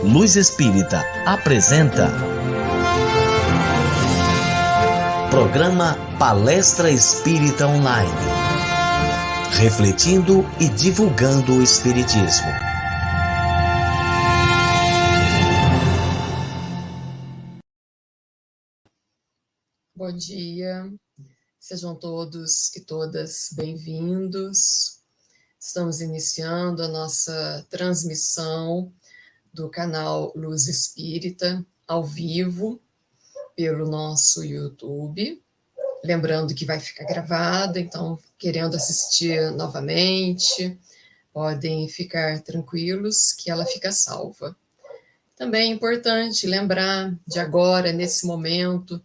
Luz Espírita apresenta Programa Palestra Espírita Online, refletindo e divulgando o Espiritismo. Bom dia, sejam todos e todas bem-vindos. Estamos iniciando a nossa transmissão do canal Luz Espírita, ao vivo, pelo nosso YouTube. Lembrando que vai ficar gravado, então, querendo assistir novamente, podem ficar tranquilos que ela fica salva. Também é importante lembrar de agora, nesse momento,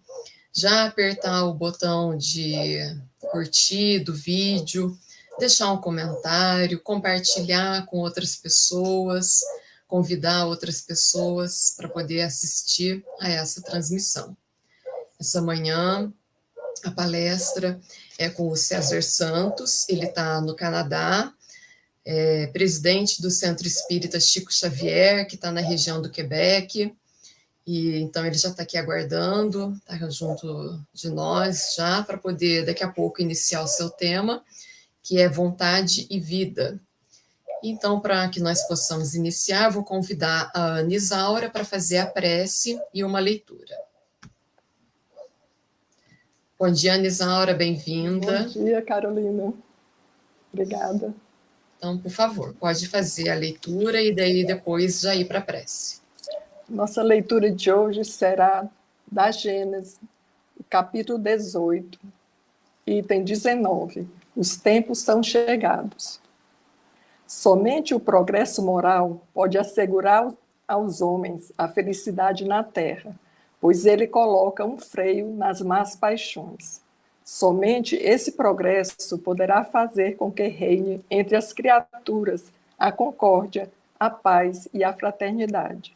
já apertar o botão de curtir do vídeo, deixar um comentário, compartilhar com outras pessoas, convidar outras pessoas para poder assistir a essa transmissão. Essa manhã, a palestra é com o César Santos, ele está no Canadá, presidente do Centro Espírita Chico Xavier, que está na região do Quebec, e então ele já está aqui aguardando, está junto de nós já, para poder daqui a pouco iniciar o seu tema, que é vontade e vida. Então, para que nós possamos iniciar, vou convidar a Ana Isaura para fazer a prece e uma leitura. Bom dia, Ana Isaura, bem-vinda. Bom dia, Carolina. Obrigada. Então, por favor, pode fazer a leitura e daí depois já ir para a prece. Nossa leitura de hoje será da Gênesis, capítulo 18, item 19. Os tempos são chegados. Somente o progresso moral pode assegurar aos homens a felicidade na terra, pois ele coloca um freio nas más paixões. Somente esse progresso poderá fazer com que reine entre as criaturas a concórdia, a paz e a fraternidade.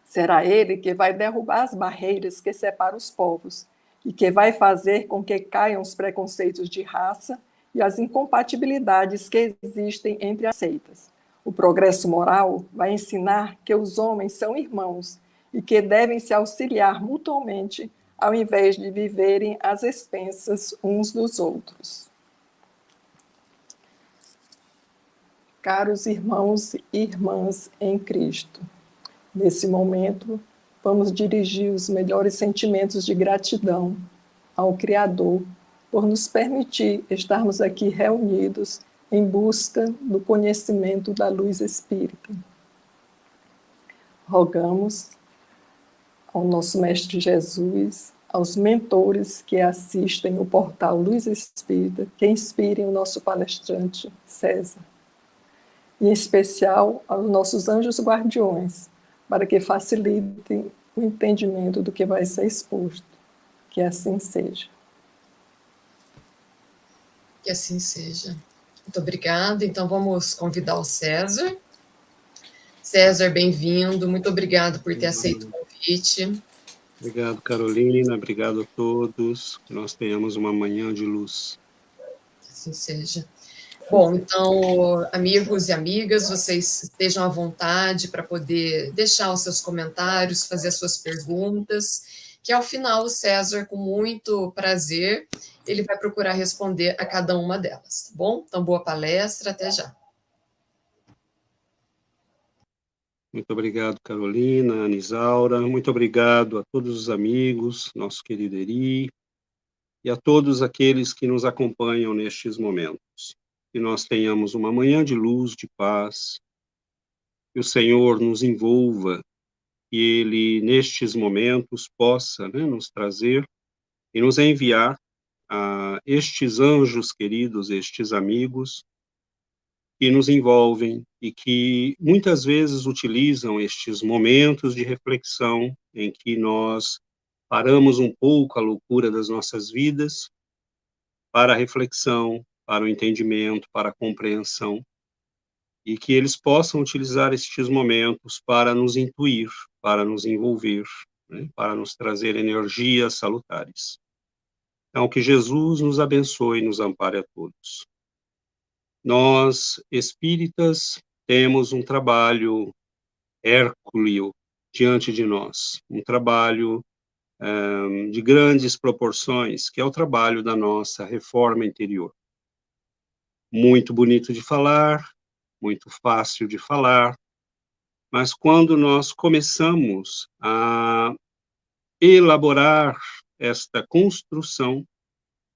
Será ele que vai derrubar as barreiras que separam os povos e que vai fazer com que caiam os preconceitos de raça e as incompatibilidades que existem entre as seitas. O progresso moral vai ensinar que os homens são irmãos e que devem se auxiliar mutuamente ao invés de viverem às expensas uns dos outros. Caros irmãos e irmãs em Cristo, nesse momento, vamos dirigir os melhores sentimentos de gratidão ao Criador por nos permitir estarmos aqui reunidos em busca do conhecimento da luz espírita. Rogamos ao nosso Mestre Jesus, aos mentores que assistem o portal Luz Espírita, que inspirem o nosso palestrante César. Em especial aos nossos anjos guardiões, para que facilitem o entendimento do que vai ser exposto. Que assim seja. Que assim seja. Muito obrigada. Então, vamos convidar o César. César, bem-vindo. Muito obrigado por ter aceito o convite. Obrigado, Carolina. Obrigado a todos. Que nós tenhamos uma manhã de luz. Que assim seja. Bom, então, amigos e amigas, vocês estejam à vontade para poder deixar os seus comentários, fazer as suas perguntas, que ao final o César, com muito prazer, ele vai procurar responder a cada uma delas, tá bom? Então, boa palestra, até já. Muito obrigado, Carolina, Ana Isaura. Muito obrigado a todos os amigos, nosso querido Eri, e a todos aqueles que nos acompanham nestes momentos. Que nós tenhamos uma manhã de luz, de paz, que o Senhor nos envolva, que Ele, nestes momentos, possa nos trazer e nos enviar a estes anjos queridos, estes amigos, que nos envolvem e que muitas vezes utilizam estes momentos de reflexão em que nós paramos um pouco a loucura das nossas vidas para a reflexão, para o entendimento, para a compreensão, e que eles possam utilizar estes momentos para nos intuir, para nos envolver, para nos trazer energias salutares. Então, que Jesus nos abençoe e nos ampare a todos. Nós, espíritas, temos um trabalho hérculeo diante de nós, um trabalho de grandes proporções, que é o trabalho da nossa reforma interior. Muito bonito de falar, muito fácil de falar, mas quando nós começamos a elaborar esta construção,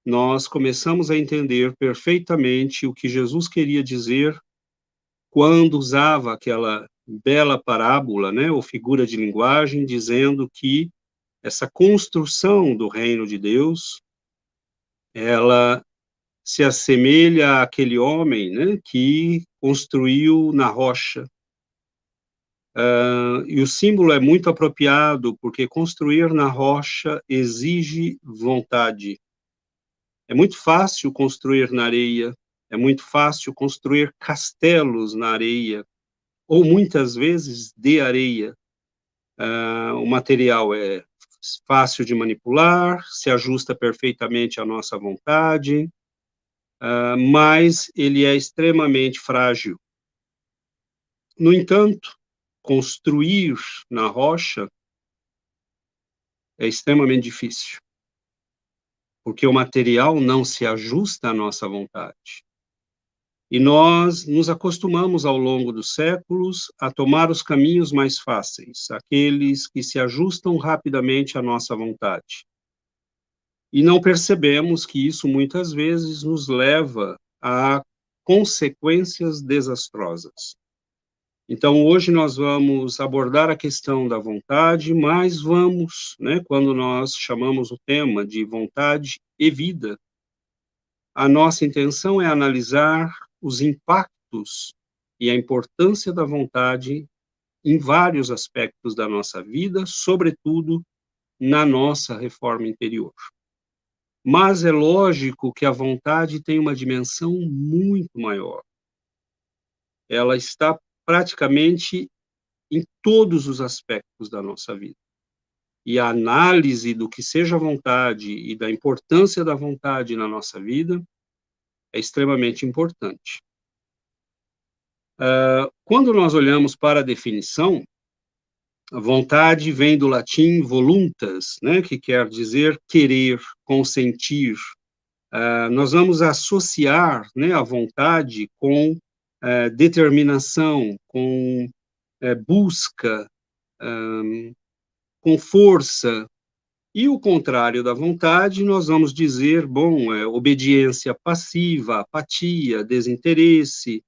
nós começamos a entender perfeitamente o que Jesus queria dizer quando usava aquela bela parábola, né, ou figura de linguagem, dizendo que essa construção do reino de Deus, ela se assemelha àquele homem, né, que construiu na rocha. E o símbolo é muito apropriado, porque construir na rocha exige vontade. É muito fácil construir na areia, é muito fácil construir castelos na areia, ou muitas vezes de areia. O material é fácil de manipular, se ajusta perfeitamente à nossa vontade, mas ele é extremamente frágil. No entanto, construir na rocha é extremamente difícil, porque o material não se ajusta à nossa vontade. E nós nos acostumamos ao longo dos séculos a tomar os caminhos mais fáceis, aqueles que se ajustam rapidamente à nossa vontade. E não percebemos que isso muitas vezes nos leva a consequências desastrosas. Então, hoje nós vamos abordar a questão da vontade, mas vamos, né, quando nós chamamos o tema de vontade e vida, a nossa intenção é analisar os impactos e a importância da vontade em vários aspectos da nossa vida, sobretudo na nossa reforma interior. Mas é lógico que a vontade tem uma dimensão muito maior. Ela está praticamente em todos os aspectos da nossa vida. E a análise do que seja vontade e da importância da vontade na nossa vida é extremamente importante. Quando nós olhamos para a definição, a vontade vem do latim voluntas, né, que quer dizer querer, consentir. Nós vamos associar, né, a vontade com determinação, com busca, com força. E o contrário da vontade, nós vamos dizer, obediência passiva, apatia, desinteresse,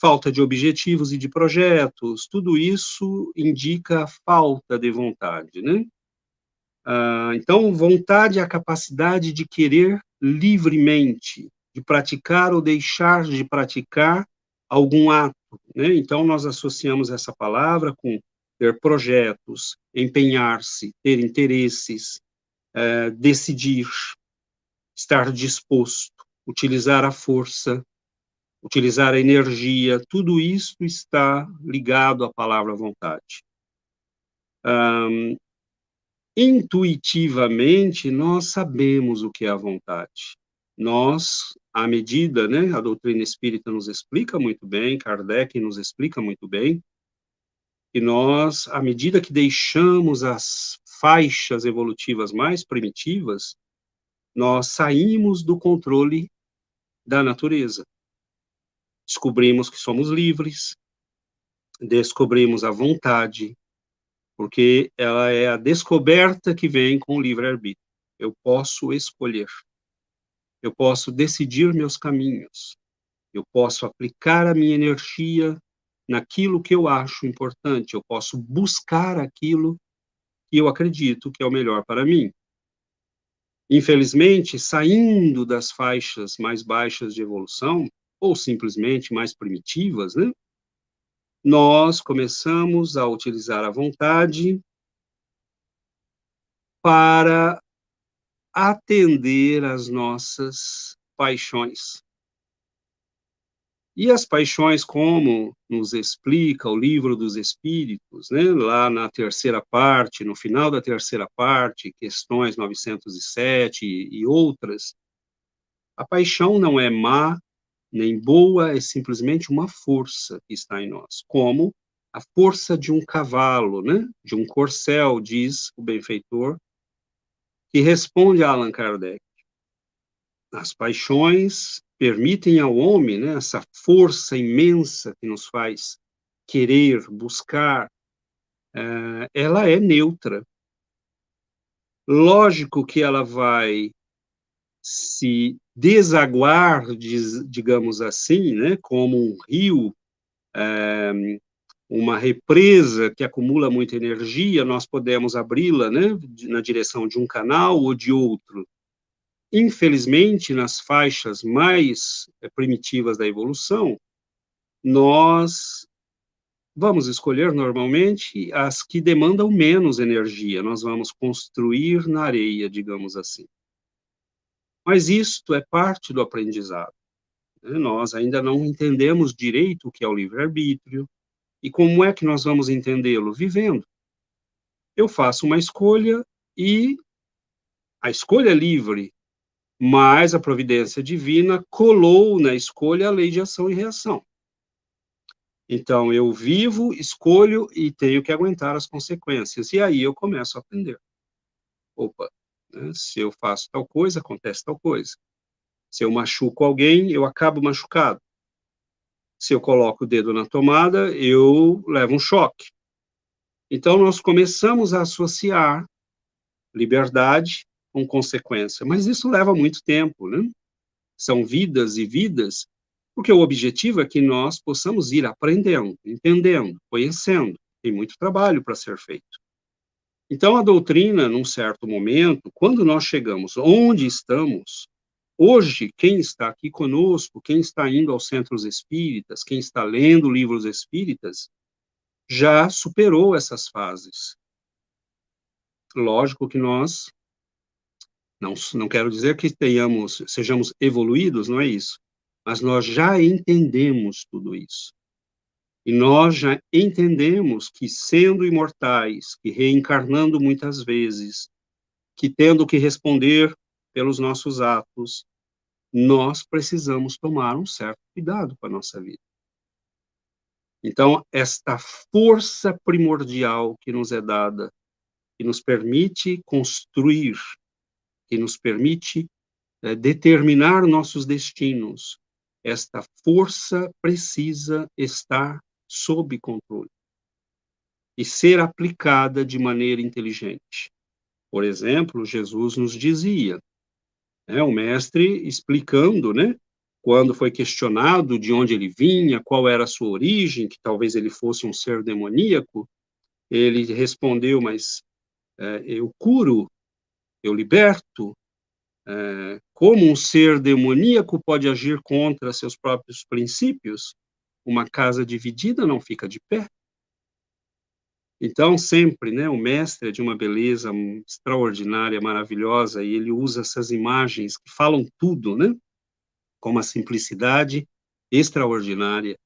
falta de objetivos e de projetos, tudo isso indica a falta de vontade, né? Então, vontade é a capacidade de querer livremente, de praticar ou deixar de praticar algum ato, né? Então, nós associamos essa palavra com ter projetos, empenhar-se, ter interesses, decidir, estar disposto, utilizar a força, utilizar a energia, tudo isso está ligado à palavra vontade. Intuitivamente, nós sabemos o que é a vontade. Nós, à medida, né, a doutrina espírita nos explica muito bem, Kardec nos explica muito bem, que nós, à medida que deixamos as faixas evolutivas mais primitivas, nós saímos do controle da natureza. Descobrimos que somos livres, descobrimos a vontade, porque ela é a descoberta que vem com o livre-arbítrio. Eu posso escolher, eu posso decidir meus caminhos, eu posso aplicar a minha energia naquilo que eu acho importante, eu posso buscar aquilo que eu acredito que é o melhor para mim. Infelizmente, saindo das faixas mais baixas de evolução, ou simplesmente mais primitivas, né, nós começamos a utilizar a vontade para atender às nossas paixões. E as paixões, como nos explica o Livro dos Espíritos, né, lá na terceira parte, no final da terceira parte, questões 907 e outras, a paixão não é má nem boa, é simplesmente uma força que está em nós, como a força de um cavalo, né? De um corcel, diz o benfeitor, que responde a Allan Kardec. As paixões permitem ao homem, né, essa força imensa que nos faz querer, buscar, ela é neutra. Lógico que ela vai se desaguar, digamos assim, né, como um rio, uma represa que acumula muita energia, nós podemos abri-la, né, na direção de um canal ou de outro. Infelizmente, nas faixas mais primitivas da evolução, nós vamos escolher normalmente as que demandam menos energia, nós vamos construir na areia, digamos assim. Mas isto é parte do aprendizado, né? Nós ainda não entendemos direito o que é o livre-arbítrio, e como é que nós vamos entendê-lo? Vivendo. Eu faço uma escolha e a escolha é livre, mas a providência divina colou na escolha a lei de ação e reação. Então, eu vivo, escolho e tenho que aguentar as consequências. E aí eu começo a aprender. Opa, né, se eu faço tal coisa, acontece tal coisa. Se eu machuco alguém, eu acabo machucado. Se eu coloco o dedo na tomada, eu levo um choque. Então, nós começamos a associar liberdade com consequência. Mas isso leva muito tempo, né? São vidas e vidas, porque o objetivo é que nós possamos ir aprendendo, entendendo, conhecendo. Tem muito trabalho para ser feito. Então, a doutrina, num certo momento, quando nós chegamos onde estamos, hoje, quem está aqui conosco, quem está indo aos centros espíritas, quem está lendo livros espíritas, já superou essas fases. Lógico que nós, não quero dizer que sejamos evoluídos, não é isso, mas nós já entendemos tudo isso. E nós já entendemos que, sendo imortais, que reencarnando muitas vezes, que tendo que responder pelos nossos atos, nós precisamos tomar um certo cuidado com a nossa vida. Então, esta força primordial que nos é dada, que nos permite construir, que nos permite determinar nossos destinos, esta força precisa estar sob controle e ser aplicada de maneira inteligente. Por exemplo, Jesus nos dizia, né, o mestre explicando, né, quando foi questionado de onde ele vinha, qual era a sua origem, que talvez ele fosse um ser demoníaco, ele respondeu, mas eu curo, eu liberto. Como um ser demoníaco pode agir contra seus próprios princípios? Uma casa dividida não fica de pé. Então, sempre, né, o mestre é de uma beleza extraordinária, maravilhosa, e ele usa essas imagens que falam tudo, né, com uma simplicidade extraordinária.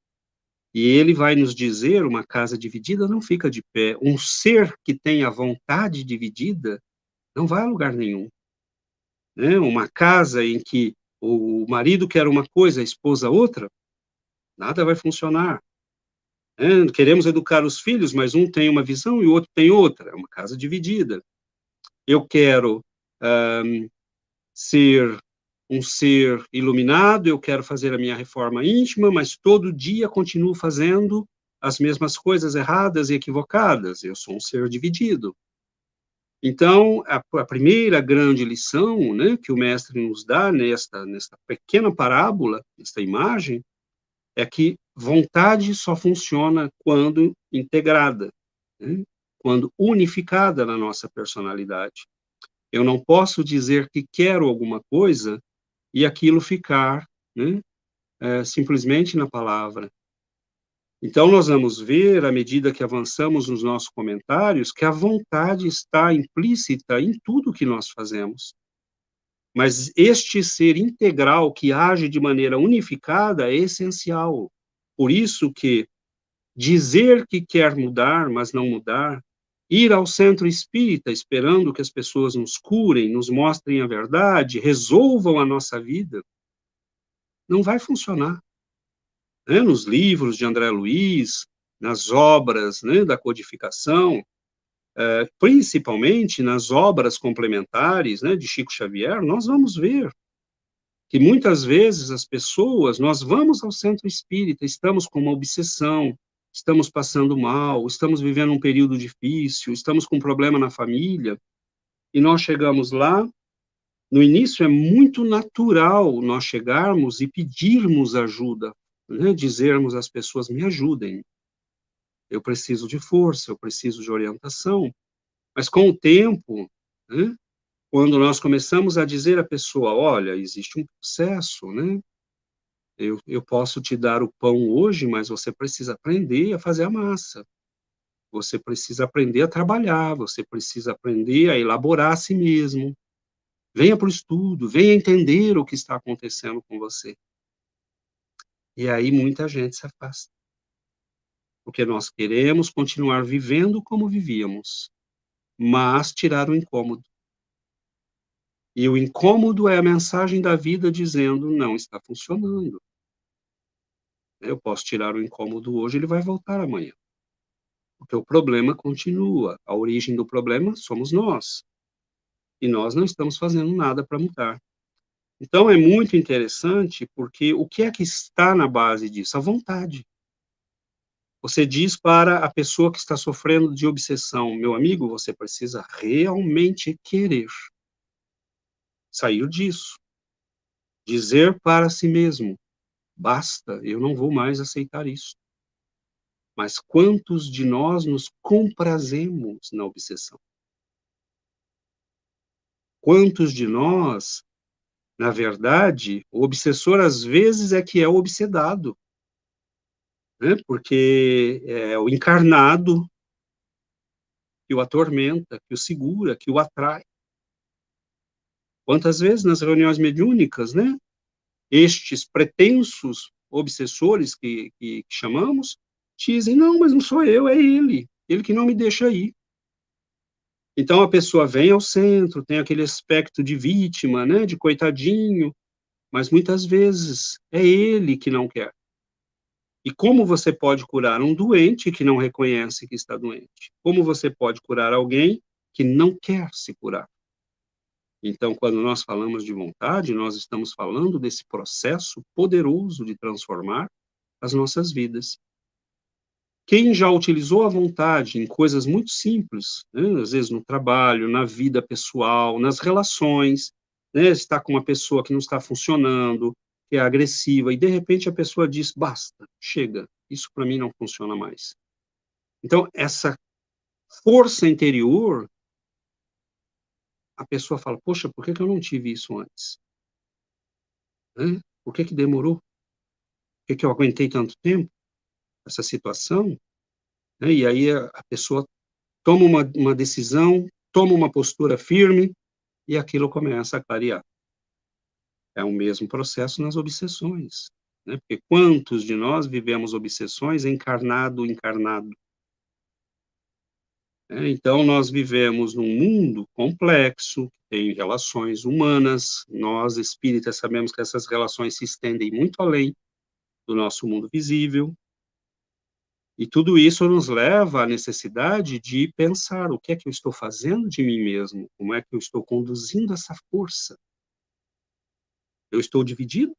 E ele vai nos dizer, uma casa dividida não fica de pé. Um ser que tem a vontade dividida não vai a lugar nenhum. Né? Uma casa em que o marido quer uma coisa, a esposa outra, nada vai funcionar. Queremos educar os filhos, mas um tem uma visão e o outro tem outra. É uma casa dividida. Eu quero ser um ser iluminado, eu quero fazer a minha reforma íntima, mas todo dia continuo fazendo as mesmas coisas erradas e equivocadas. Eu sou um ser dividido. Então, a primeira grande lição, né, que o mestre nos dá nesta pequena parábola, nesta imagem, é que vontade só funciona quando integrada, né, quando unificada na nossa personalidade. Eu não posso dizer que quero alguma coisa e aquilo ficar, né, simplesmente na palavra. Então, nós vamos ver, à medida que avançamos nos nossos comentários, que a vontade está implícita em tudo que nós fazemos. Mas este ser integral que age de maneira unificada é essencial. Por isso que dizer que quer mudar, mas não mudar, ir ao centro espírita esperando que as pessoas nos curem, nos mostrem a verdade, resolvam a nossa vida, não vai funcionar. Nos livros de André Luiz, nas obras, né, da codificação, principalmente nas obras complementares, né, de Chico Xavier, nós vamos ver que muitas vezes as pessoas, nós vamos ao centro espírita, estamos com uma obsessão, estamos passando mal, estamos vivendo um período difícil, estamos com um problema na família, e nós chegamos lá. No início é muito natural nós chegarmos e pedirmos ajuda, né? Dizermos às pessoas, me ajudem, eu preciso de força, eu preciso de orientação. Mas com o tempo, né? Quando nós começamos a dizer à pessoa, olha, existe um processo, né? Eu posso te dar o pão hoje, mas você precisa aprender a fazer a massa. Você precisa aprender a trabalhar, você precisa aprender a elaborar a si mesmo. Venha para o estudo, venha entender o que está acontecendo com você. E aí muita gente se afasta. Porque nós queremos continuar vivendo como vivíamos, mas tirar o incômodo. E o incômodo é a mensagem da vida dizendo, não está funcionando. Eu posso tirar o incômodo hoje, ele vai voltar amanhã. Porque o problema continua. A origem do problema somos nós. E nós não estamos fazendo nada para mudar. Então, é muito interessante, porque o que é que está na base disso? A vontade. Você diz para a pessoa que está sofrendo de obsessão, meu amigo, você precisa realmente querer sair disso. Dizer para si mesmo, basta, eu não vou mais aceitar isso. Mas quantos de nós nos comprazemos na obsessão? Quantos de nós, na verdade, o obsessor às vezes é que é o obsedado, né? Porque é o encarnado que o atormenta, que o segura, que o atrai. Quantas vezes nas reuniões mediúnicas, né? Estes pretensos obsessores que chamamos, dizem, não, mas não sou eu, é ele que não me deixa ir. Então a pessoa vem ao centro, tem aquele aspecto de vítima, né, de coitadinho, mas muitas vezes é ele que não quer. E como você pode curar um doente que não reconhece que está doente? Como você pode curar alguém que não quer se curar? Então, quando nós falamos de vontade, nós estamos falando desse processo poderoso de transformar as nossas vidas. Quem já utilizou a vontade em coisas muito simples, né, às vezes no trabalho, na vida pessoal, nas relações, né, está com uma pessoa que não está funcionando, que é agressiva, e de repente a pessoa diz, basta, chega, isso para mim não funciona mais. Então, essa força interior, a pessoa fala, poxa, por que eu não tive isso antes? Né? Por que demorou? Por que eu aguentei tanto tempo essa situação? Né? E aí a pessoa toma uma decisão, toma uma postura firme, e aquilo começa a clarear. É o mesmo processo nas obsessões, né? Porque quantos de nós vivemos obsessões encarnado? Né? Então, nós vivemos num mundo complexo, tem relações humanas, nós espíritas sabemos que essas relações se estendem muito além do nosso mundo visível, e tudo isso nos leva à necessidade de pensar o que é que eu estou fazendo de mim mesmo, como é que eu estou conduzindo essa força. Eu estou dividido?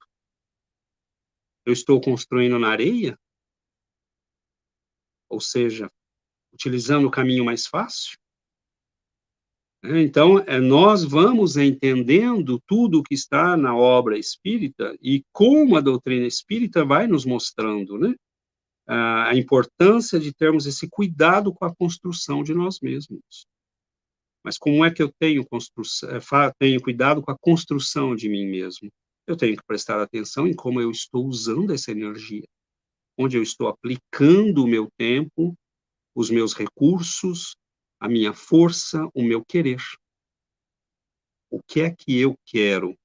Eu estou construindo na areia? Ou seja, utilizando o caminho mais fácil? Então, nós vamos entendendo tudo o que está na obra espírita e como a doutrina espírita vai nos mostrando, né? A importância de termos esse cuidado com a construção de nós mesmos. Mas como é que eu tenho cuidado com a construção de mim mesmo? Eu tenho que prestar atenção em como eu estou usando essa energia, onde eu estou aplicando o meu tempo, os meus recursos, a minha força, o meu querer. O que é que eu quero?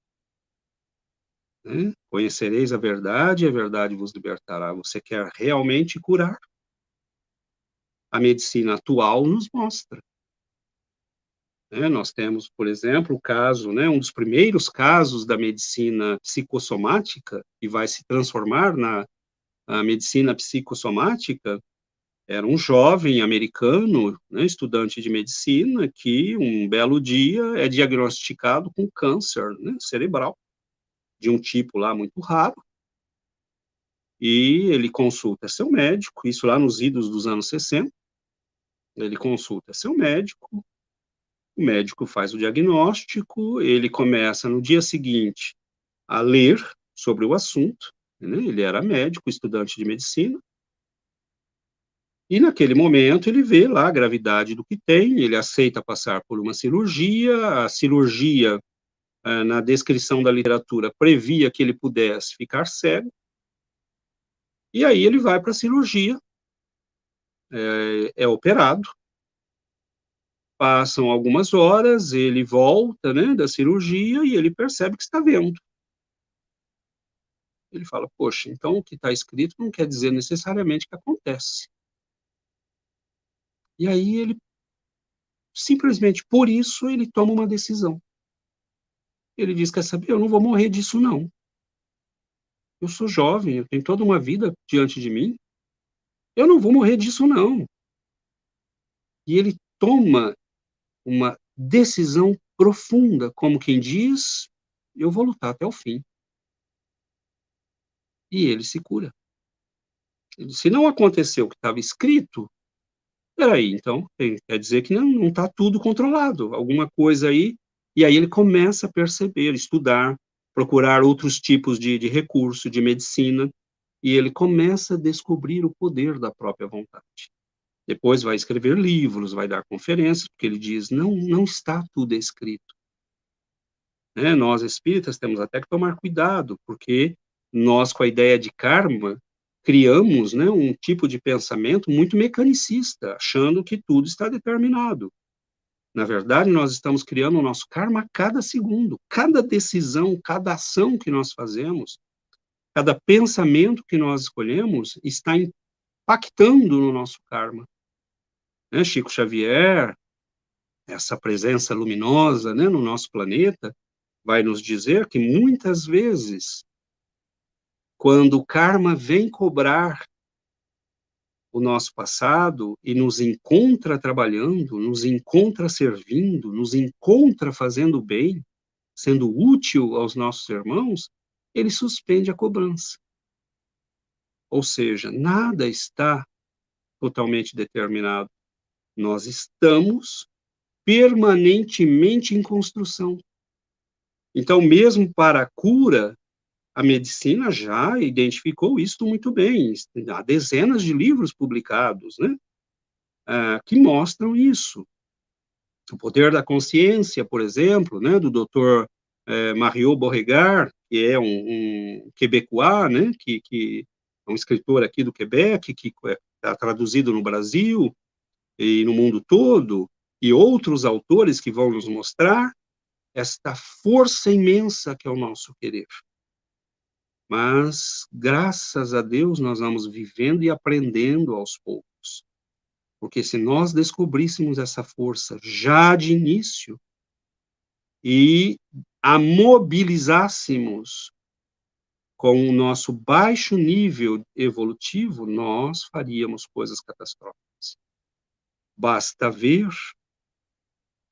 Né? Conhecereis a verdade e a verdade vos libertará. Você quer realmente curar? A medicina atual nos mostra. Né? Nós temos, por exemplo, o caso, né, um dos primeiros casos da medicina psicossomática, que vai se transformar na medicina psicossomática, Era um jovem americano, né, estudante de medicina, que um belo dia é diagnosticado com câncer, né, cerebral, de um tipo lá muito raro, e ele consulta seu médico, isso lá nos idos dos anos 60, ele consulta seu médico, o médico faz o diagnóstico, ele começa no dia seguinte a ler sobre o assunto, né, ele era médico, estudante de medicina, e naquele momento ele vê lá a gravidade do que tem, ele aceita passar por uma cirurgia, a cirurgia, na descrição da literatura, previa que ele pudesse ficar cego, e aí ele vai para a cirurgia, é operado, passam algumas horas, ele volta, né, da cirurgia e ele percebe que está vendo. Ele fala, poxa, então o que está escrito não quer dizer necessariamente que acontece. E aí ele, simplesmente por isso, ele toma uma decisão. Ele diz, quer saber, eu não vou morrer disso não. Eu sou jovem, eu tenho toda uma vida diante de mim, eu não vou morrer disso não. E ele toma uma decisão profunda, como quem diz, eu vou lutar até o fim. E ele se cura. Se não aconteceu o que estava escrito, peraí, então, quer dizer que não está tudo controlado, alguma coisa aí, e aí ele começa a perceber, estudar, procurar outros tipos de recurso, de medicina, e ele começa a descobrir o poder da própria vontade. Depois vai escrever livros, vai dar conferências, porque ele diz, não está tudo escrito. Né? Nós espíritas temos até que tomar cuidado, porque nós, com a ideia de karma, criamos, né, um tipo de pensamento muito mecanicista, achando que tudo está determinado. Na verdade, nós estamos criando o nosso karma a cada segundo, cada decisão, cada ação que nós fazemos, cada pensamento que nós escolhemos está impactando no nosso karma. Né? Chico Xavier, essa presença luminosa, né, no nosso planeta, vai nos dizer que muitas vezes, quando o karma vem cobrar o nosso passado e nos encontra trabalhando, nos encontra servindo, nos encontra fazendo bem, sendo útil aos nossos irmãos, ele suspende a cobrança. Ou seja, nada está totalmente determinado. Nós estamos permanentemente em construção. Então, mesmo para a cura, a medicina já identificou isso muito bem. Há dezenas de livros publicados, né, que mostram isso. O poder da consciência, por exemplo, né, do Dr. Mario Beauregard, que é um quebecois, né, que é um escritor aqui do Quebec, que está traduzido no Brasil e no mundo todo, e outros autores que vão nos mostrar esta força imensa que é o nosso querer. Mas, graças a Deus, nós vamos vivendo e aprendendo aos poucos. Porque se nós descobríssemos essa força já de início e a mobilizássemos com o nosso baixo nível evolutivo, nós faríamos coisas catastróficas. Basta ver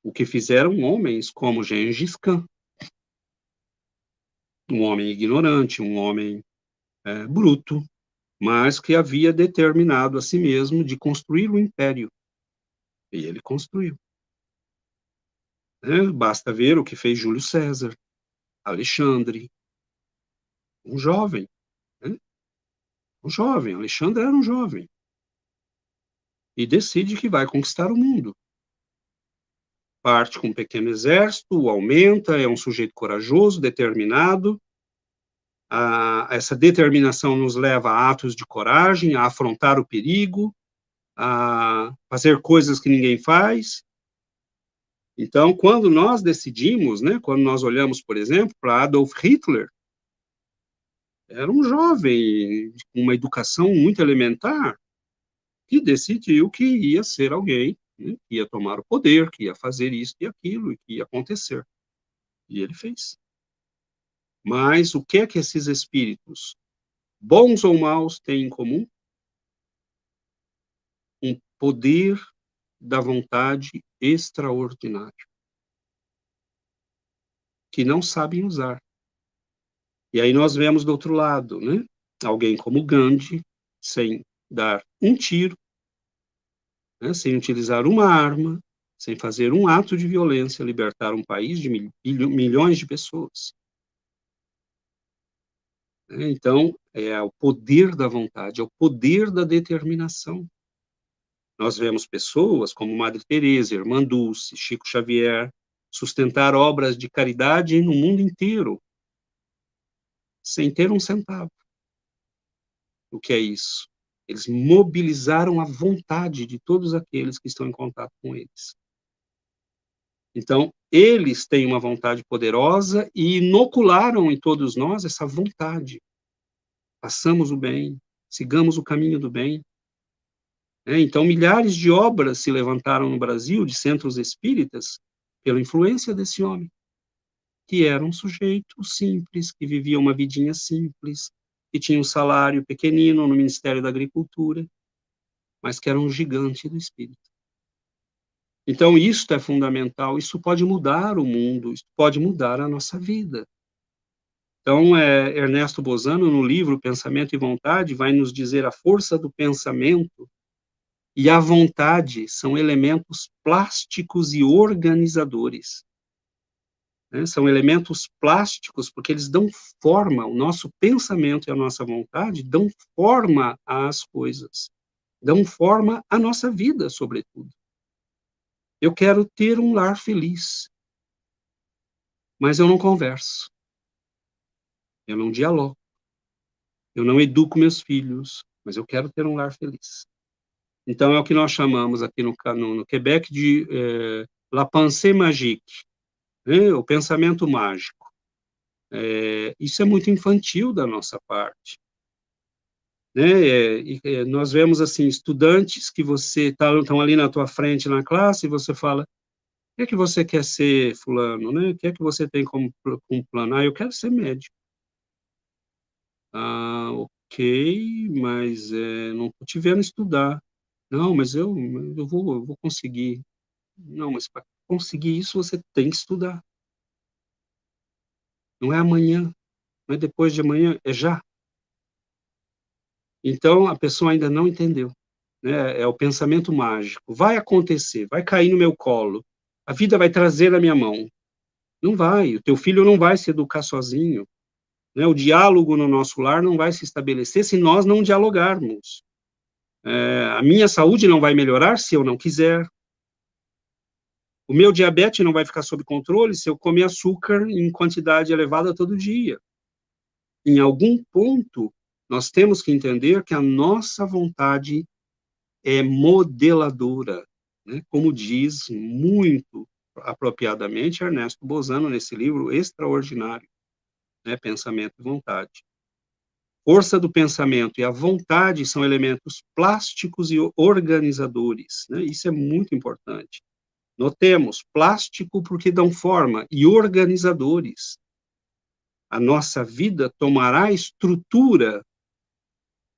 o que fizeram homens como Gengis Khan. Um homem ignorante, um homem bruto, mas que havia determinado a si mesmo de construir um império. E ele construiu. Basta ver o que fez Júlio César, Alexandre, um jovem. Né? Um jovem, Alexandre era um jovem. E decide que vai conquistar o mundo. Parte com um pequeno exército, aumenta, é um sujeito corajoso, determinado. Essa determinação nos leva a atos de coragem, a afrontar o perigo, a fazer coisas que ninguém faz. Então, quando nós decidimos, né, quando nós olhamos, por exemplo, para Adolf Hitler, era um jovem com uma educação muito elementar que decidiu que ia ser alguém, né, que ia tomar o poder, que ia fazer isso e aquilo, e que ia acontecer. E ele fez. Mas o que é que esses espíritos, bons ou maus, têm em comum? poder da vontade extraordinário, que não sabem usar. E aí nós vemos do outro lado, né? Alguém como Gandhi, sem dar um tiro, né? Sem utilizar uma arma, sem fazer um ato de violência, libertar um país de milhões de pessoas. Então, é o poder da vontade, é o poder da determinação. Nós vemos pessoas como Madre Teresa, Irmã Dulce, Chico Xavier, sustentar obras de caridade no mundo inteiro, sem ter um centavo. O que é isso? Eles mobilizaram a vontade de todos aqueles que estão em contato com eles. Então, eles têm uma vontade poderosa e inocularam em todos nós essa vontade. Façamos o bem, sigamos o caminho do bem. Então, milhares de obras se levantaram no Brasil, de centros espíritas, pela influência desse homem, que era um sujeito simples, que vivia uma vidinha simples, que tinha um salário pequenino no Ministério da Agricultura, mas que era um gigante do espírito. Então, isso é fundamental, isso pode mudar o mundo, isso pode mudar a nossa vida. Então, Ernesto Bozano, no livro Pensamento e Vontade, vai nos dizer a força do pensamento e a vontade são elementos plásticos e organizadores. São elementos plásticos porque eles dão forma, o nosso pensamento e a nossa vontade dão forma às coisas, dão forma à nossa vida, sobretudo. Eu quero ter um lar feliz, mas eu não converso, eu não dialogo, eu não educo meus filhos, mas eu quero ter um lar feliz. Então, é o que nós chamamos aqui no Quebec de la pensée magique, né? O pensamento mágico. Isso é muito infantil da nossa parte. Né? Nós vemos, assim, estudantes que estão ali na tua frente na classe e você fala, o que você quer ser, fulano, né? O que você tem como plano? Eu quero ser médico. Ok, mas não estou te vendo estudar. Não, mas eu vou conseguir. Não, mas para conseguir isso você tem que estudar. Não é amanhã, não é depois de amanhã, é já. Então, a pessoa ainda não entendeu. Né? É o pensamento mágico. Vai acontecer, vai cair no meu colo. A vida vai trazer na minha mão. Não vai. O teu filho não vai se educar sozinho. Né? O diálogo no nosso lar não vai se estabelecer se nós não dialogarmos. A minha saúde não vai melhorar se eu não quiser. O meu diabetes não vai ficar sob controle se eu comer açúcar em quantidade elevada todo dia. Em algum ponto, nós temos que entender que a nossa vontade é modeladora, né? Como diz muito apropriadamente Ernesto Bozano nesse livro extraordinário, né? Pensamento e Vontade. Força do pensamento e a vontade são elementos plásticos e organizadores, né? Isso é muito importante. Notemos, plástico porque dão forma e organizadores. A nossa vida tomará estrutura,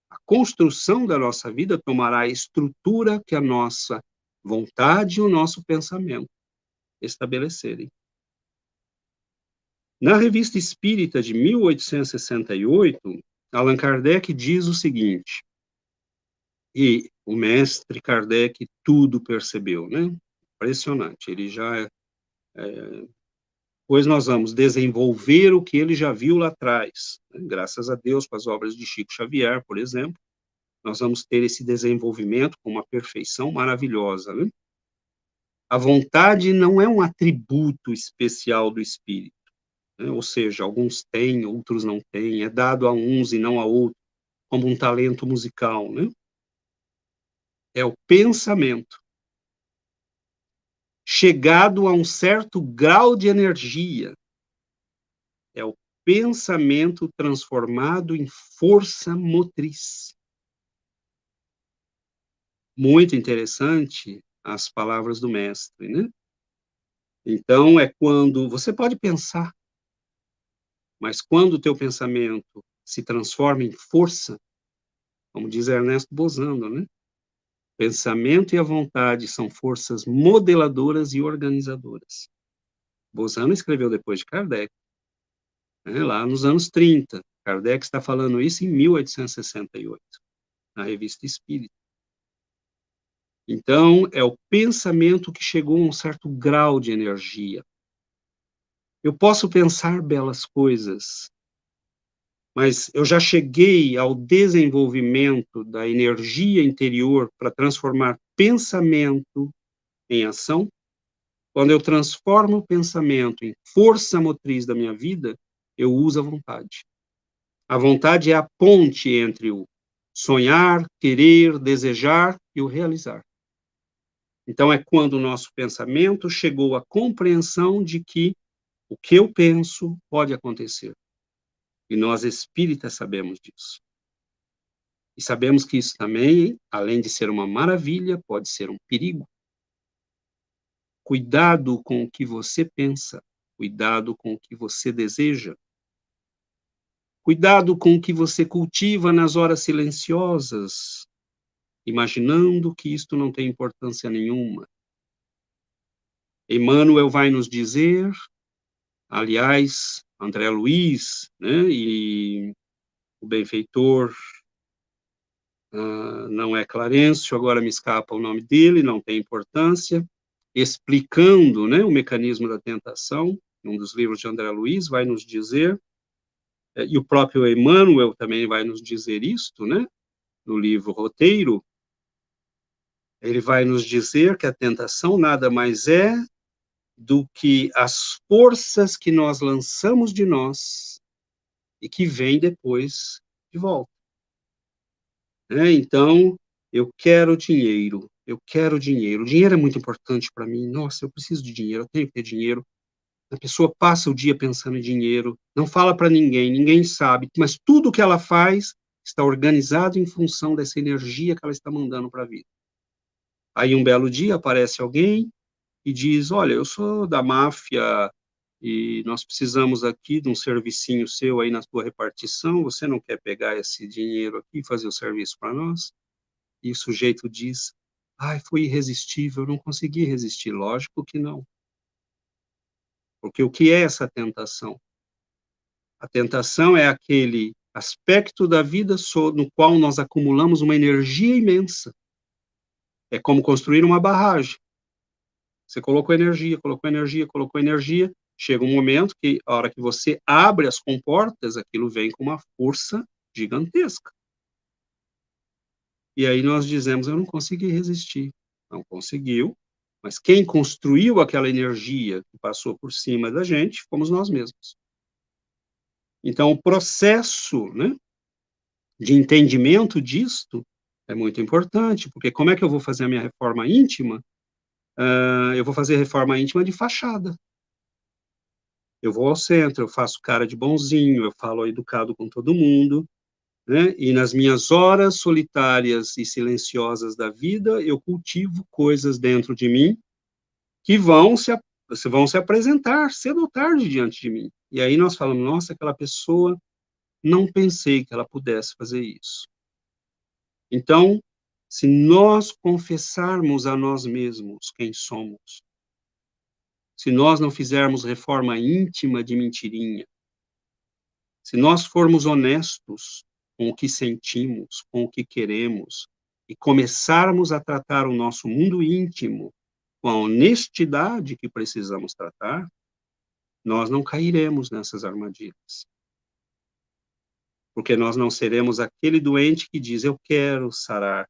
a construção da nossa vida tomará a estrutura que a nossa vontade e o nosso pensamento estabelecerem. Na Revista Espírita de 1868, Allan Kardec diz o seguinte, e o mestre Kardec tudo percebeu, né? Impressionante, ele já pois nós vamos desenvolver o que ele já viu lá atrás. Né? Graças a Deus, com as obras de Chico Xavier, por exemplo, nós vamos ter esse desenvolvimento com uma perfeição maravilhosa. Né? A vontade não é um atributo especial do espírito, né? Ou seja, alguns têm, outros não têm, é dado a uns e não a outros, como um talento musical. Né? É o pensamento chegado a um certo grau de energia. É o pensamento transformado em força motriz. Muito interessante as palavras do mestre, né? Então, é quando você pode pensar, mas quando o teu pensamento se transforma em força, como diz Ernesto Bozano, né? pensamento e a vontade são forças modeladoras e organizadoras. Bolzano escreveu depois de Kardec, né, lá nos anos 30. Kardec está falando isso em 1868, na Revista Espírita. Então, é o pensamento que chegou a um certo grau de energia. Eu posso pensar belas coisas, mas eu já cheguei ao desenvolvimento da energia interior para transformar pensamento em ação. Quando eu transformo o pensamento em força motriz da minha vida, eu uso a vontade. A vontade é a ponte entre o sonhar, querer, desejar e o realizar. Então, é quando o nosso pensamento chegou à compreensão de que o que eu penso pode acontecer. E nós espíritas sabemos disso. E sabemos que isso também, além de ser uma maravilha, pode ser um perigo. Cuidado com o que você pensa. Cuidado com o que você deseja. Cuidado com o que você cultiva nas horas silenciosas, imaginando que isto não tem importância nenhuma. Emmanuel vai nos dizer, aliás, André Luiz, né, e o benfeitor, não é Clarencio, agora me escapa o nome dele, não tem importância, explicando, né, o mecanismo da tentação, um dos livros de André Luiz, vai nos dizer, e o próprio Emmanuel também vai nos dizer isto, né, no livro Roteiro, ele vai nos dizer que a tentação nada mais é do que as forças que nós lançamos de nós e que vêm depois de volta. Então, eu quero dinheiro, eu quero dinheiro. O dinheiro é muito importante para mim. Nossa, eu preciso de dinheiro, eu tenho que ter dinheiro. A pessoa passa o dia pensando em dinheiro, não fala para ninguém, ninguém sabe, mas tudo que ela faz está organizado em função dessa energia que ela está mandando para a vida. Aí, um belo dia, aparece alguém e diz, olha, eu sou da máfia e nós precisamos aqui de um servicinho seu aí na sua repartição, você não quer pegar esse dinheiro aqui e fazer o serviço para nós? E o sujeito diz, ai, foi irresistível, eu não consegui resistir. Lógico que não. Porque o que é essa tentação? A tentação é aquele aspecto da vida no qual nós acumulamos uma energia imensa. É como construir uma barragem. Você colocou energia, colocou energia, colocou energia, chega um momento que, a hora que você abre as comportas, aquilo vem com uma força gigantesca. E aí nós dizemos, eu não consegui resistir. Não conseguiu, mas quem construiu aquela energia que passou por cima da gente, fomos nós mesmos. Então, o processo, né, de entendimento disto é muito importante, porque como é que eu vou fazer a minha reforma íntima? Eu vou fazer reforma íntima de fachada. Eu vou ao centro, eu faço cara de bonzinho, eu falo educado com todo mundo, né? E nas minhas horas solitárias e silenciosas da vida, eu cultivo coisas dentro de mim que vão se apresentar cedo ou tarde diante de mim. E aí nós falamos, nossa, aquela pessoa, não pensei que ela pudesse fazer isso. Então, se nós confessarmos a nós mesmos quem somos, se nós não fizermos reforma íntima de mentirinha, se nós formos honestos com o que sentimos, com o que queremos, e começarmos a tratar o nosso mundo íntimo com a honestidade que precisamos tratar, nós não cairemos nessas armadilhas. Porque nós não seremos aquele doente que diz, eu quero sarar,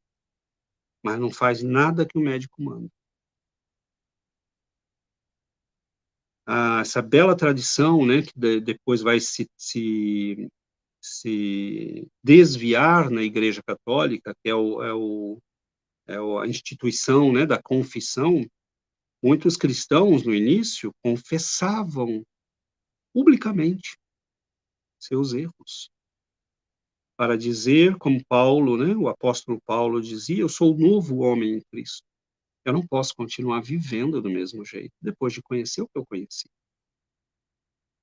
mas não faz nada que o médico manda. Essa bela tradição, né, que depois vai se desviar na Igreja Católica, que é a instituição, né, da confissão. Muitos cristãos, no início, confessavam publicamente seus erros, para dizer, como Paulo, né, o apóstolo Paulo dizia, eu sou o novo homem em Cristo. Eu não posso continuar vivendo do mesmo jeito, depois de conhecer o que eu conheci.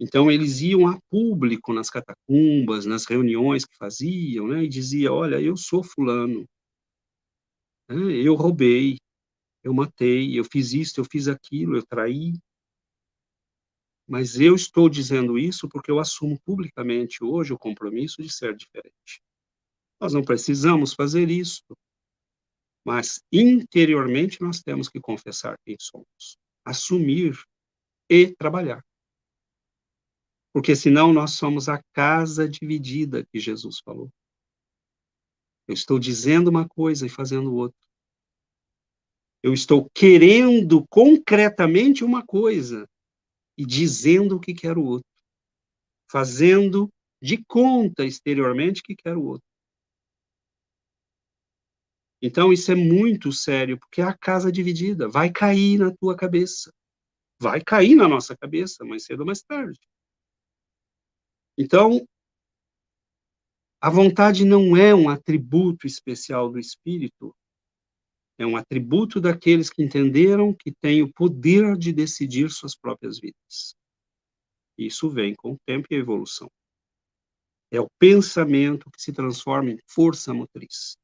Então, eles iam a público nas catacumbas, nas reuniões que faziam, né, e dizia, olha, eu sou fulano. né? Eu roubei, eu matei, eu fiz isso, eu fiz aquilo, eu traí. Mas eu estou dizendo isso porque eu assumo publicamente hoje o compromisso de ser diferente. Nós não precisamos fazer isso, mas interiormente nós temos que confessar quem somos, assumir e trabalhar. Porque senão nós somos a casa dividida que Jesus falou. Eu estou dizendo uma coisa e fazendo outra. Eu estou querendo concretamente uma coisa e dizendo que quero outra. Fazendo de conta exteriormente que quero outra. Então isso é muito sério, porque é a casa dividida. Vai cair na tua cabeça. Vai cair na nossa cabeça, mais cedo ou mais tarde. Então, a vontade não é um atributo especial do Espírito, é um atributo daqueles que entenderam que têm o poder de decidir suas próprias vidas. Isso vem com o tempo e a evolução. É o pensamento que se transforma em força motriz.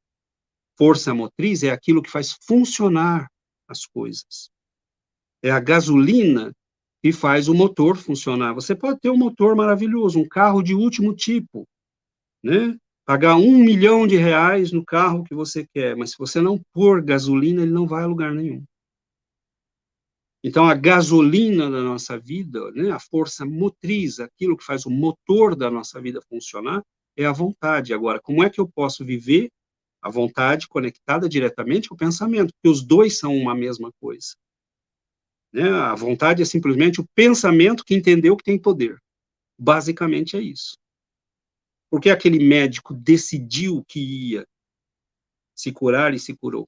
Força motriz é aquilo que faz funcionar as coisas. É a gasolina que faz o motor funcionar. Você pode ter um motor maravilhoso, um carro de último tipo, né? Pagar R$1 milhão no carro que você quer, mas se você não pôr gasolina, ele não vai a lugar nenhum. Então, a gasolina da nossa vida, né, a força motriz, aquilo que faz o motor da nossa vida funcionar, é a vontade. Agora, como é que eu posso viver a vontade conectada diretamente ao pensamento? Porque os dois são uma mesma coisa. Né? A vontade é simplesmente o pensamento que entendeu que tem poder. Basicamente é isso. Porque aquele médico decidiu que ia se curar e se curou.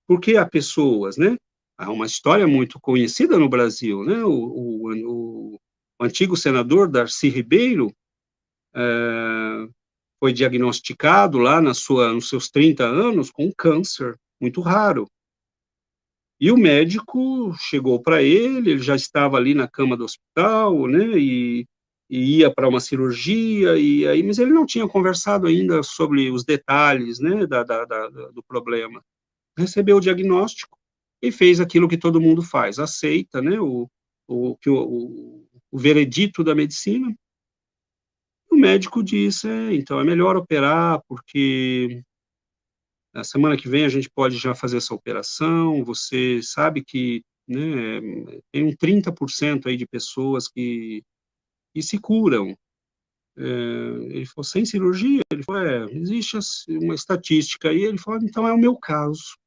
Porque há pessoas, né? Há uma história muito conhecida no Brasil, né? O antigo senador Darcy Ribeiro foi diagnosticado lá nos seus 30 anos com câncer muito raro. E o médico chegou para ele já estava ali na cama do hospital, né? E ia para uma cirurgia, mas ele não tinha conversado ainda sobre os detalhes, né? Do problema. Recebeu o diagnóstico e fez aquilo que todo mundo faz, aceita, né, o veredito da medicina. O médico disse, então é melhor operar, porque na semana que vem a gente pode já fazer essa operação, você sabe que, né, tem um 30% aí de pessoas que se curam. Ele falou, sem cirurgia? Ele falou, existe uma estatística aí, ele falou, então é o meu caso.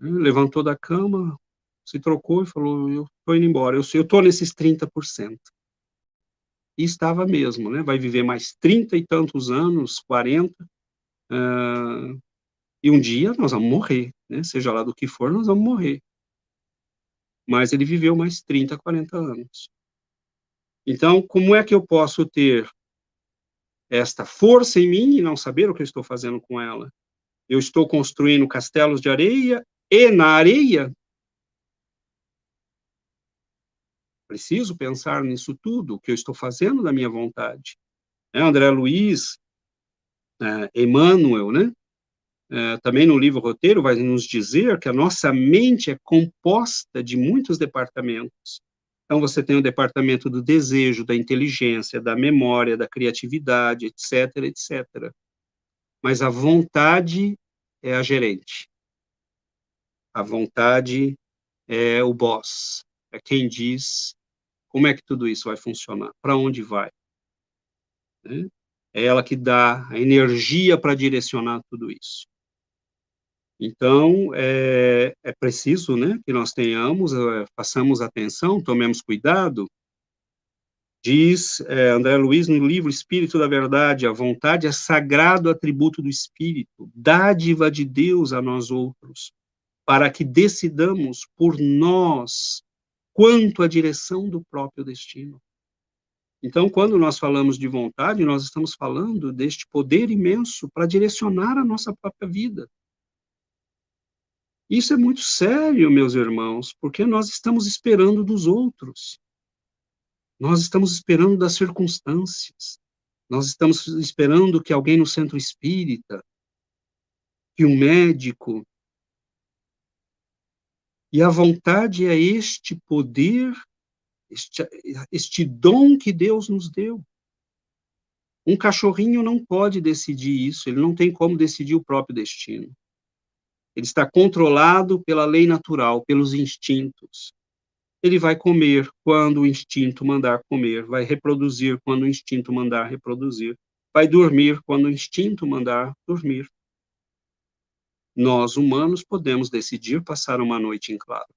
Levantou da cama, se trocou e falou, eu estou indo embora, eu estou nesses 30%. E estava mesmo, né? Vai viver mais 30 e tantos anos, 40, e um dia nós vamos morrer, né? Seja lá do que for, nós vamos morrer. Mas ele viveu mais 30, 40 anos. Então, como é que eu posso ter esta força em mim e não saber o que eu estou fazendo com ela? Eu estou construindo castelos de areia e na areia preciso pensar nisso tudo, o que eu estou fazendo da minha vontade. André Luiz, Emmanuel, né? Também no livro Roteiro vai nos dizer que a nossa mente é composta de muitos departamentos. Então você tem o departamento do desejo, da inteligência, da memória, da criatividade, etc, etc. Mas a vontade é a gerente. A vontade é o boss. É quem diz como é que tudo isso vai funcionar, para onde vai. Né? É ela que dá a energia para direcionar tudo isso. Então, é preciso, né, que nós façamos atenção, tomemos cuidado. Diz André Luiz no livro Espírito da Verdade, a vontade é sagrado atributo do Espírito, dádiva de Deus a nós outros, para que decidamos por nós quanto à direção do próprio destino. Então, quando nós falamos de vontade, nós estamos falando deste poder imenso para direcionar a nossa própria vida. Isso é muito sério, meus irmãos, porque nós estamos esperando dos outros. Nós estamos esperando das circunstâncias. Nós estamos esperando que alguém no centro espírita, que um médico. E a vontade é este poder, este dom que Deus nos deu. Um cachorrinho não pode decidir isso, ele não tem como decidir o próprio destino. Ele está controlado pela lei natural, pelos instintos. Ele vai comer quando o instinto mandar comer, vai reproduzir quando o instinto mandar reproduzir, vai dormir quando o instinto mandar dormir. Nós, humanos, podemos decidir passar uma noite em claro,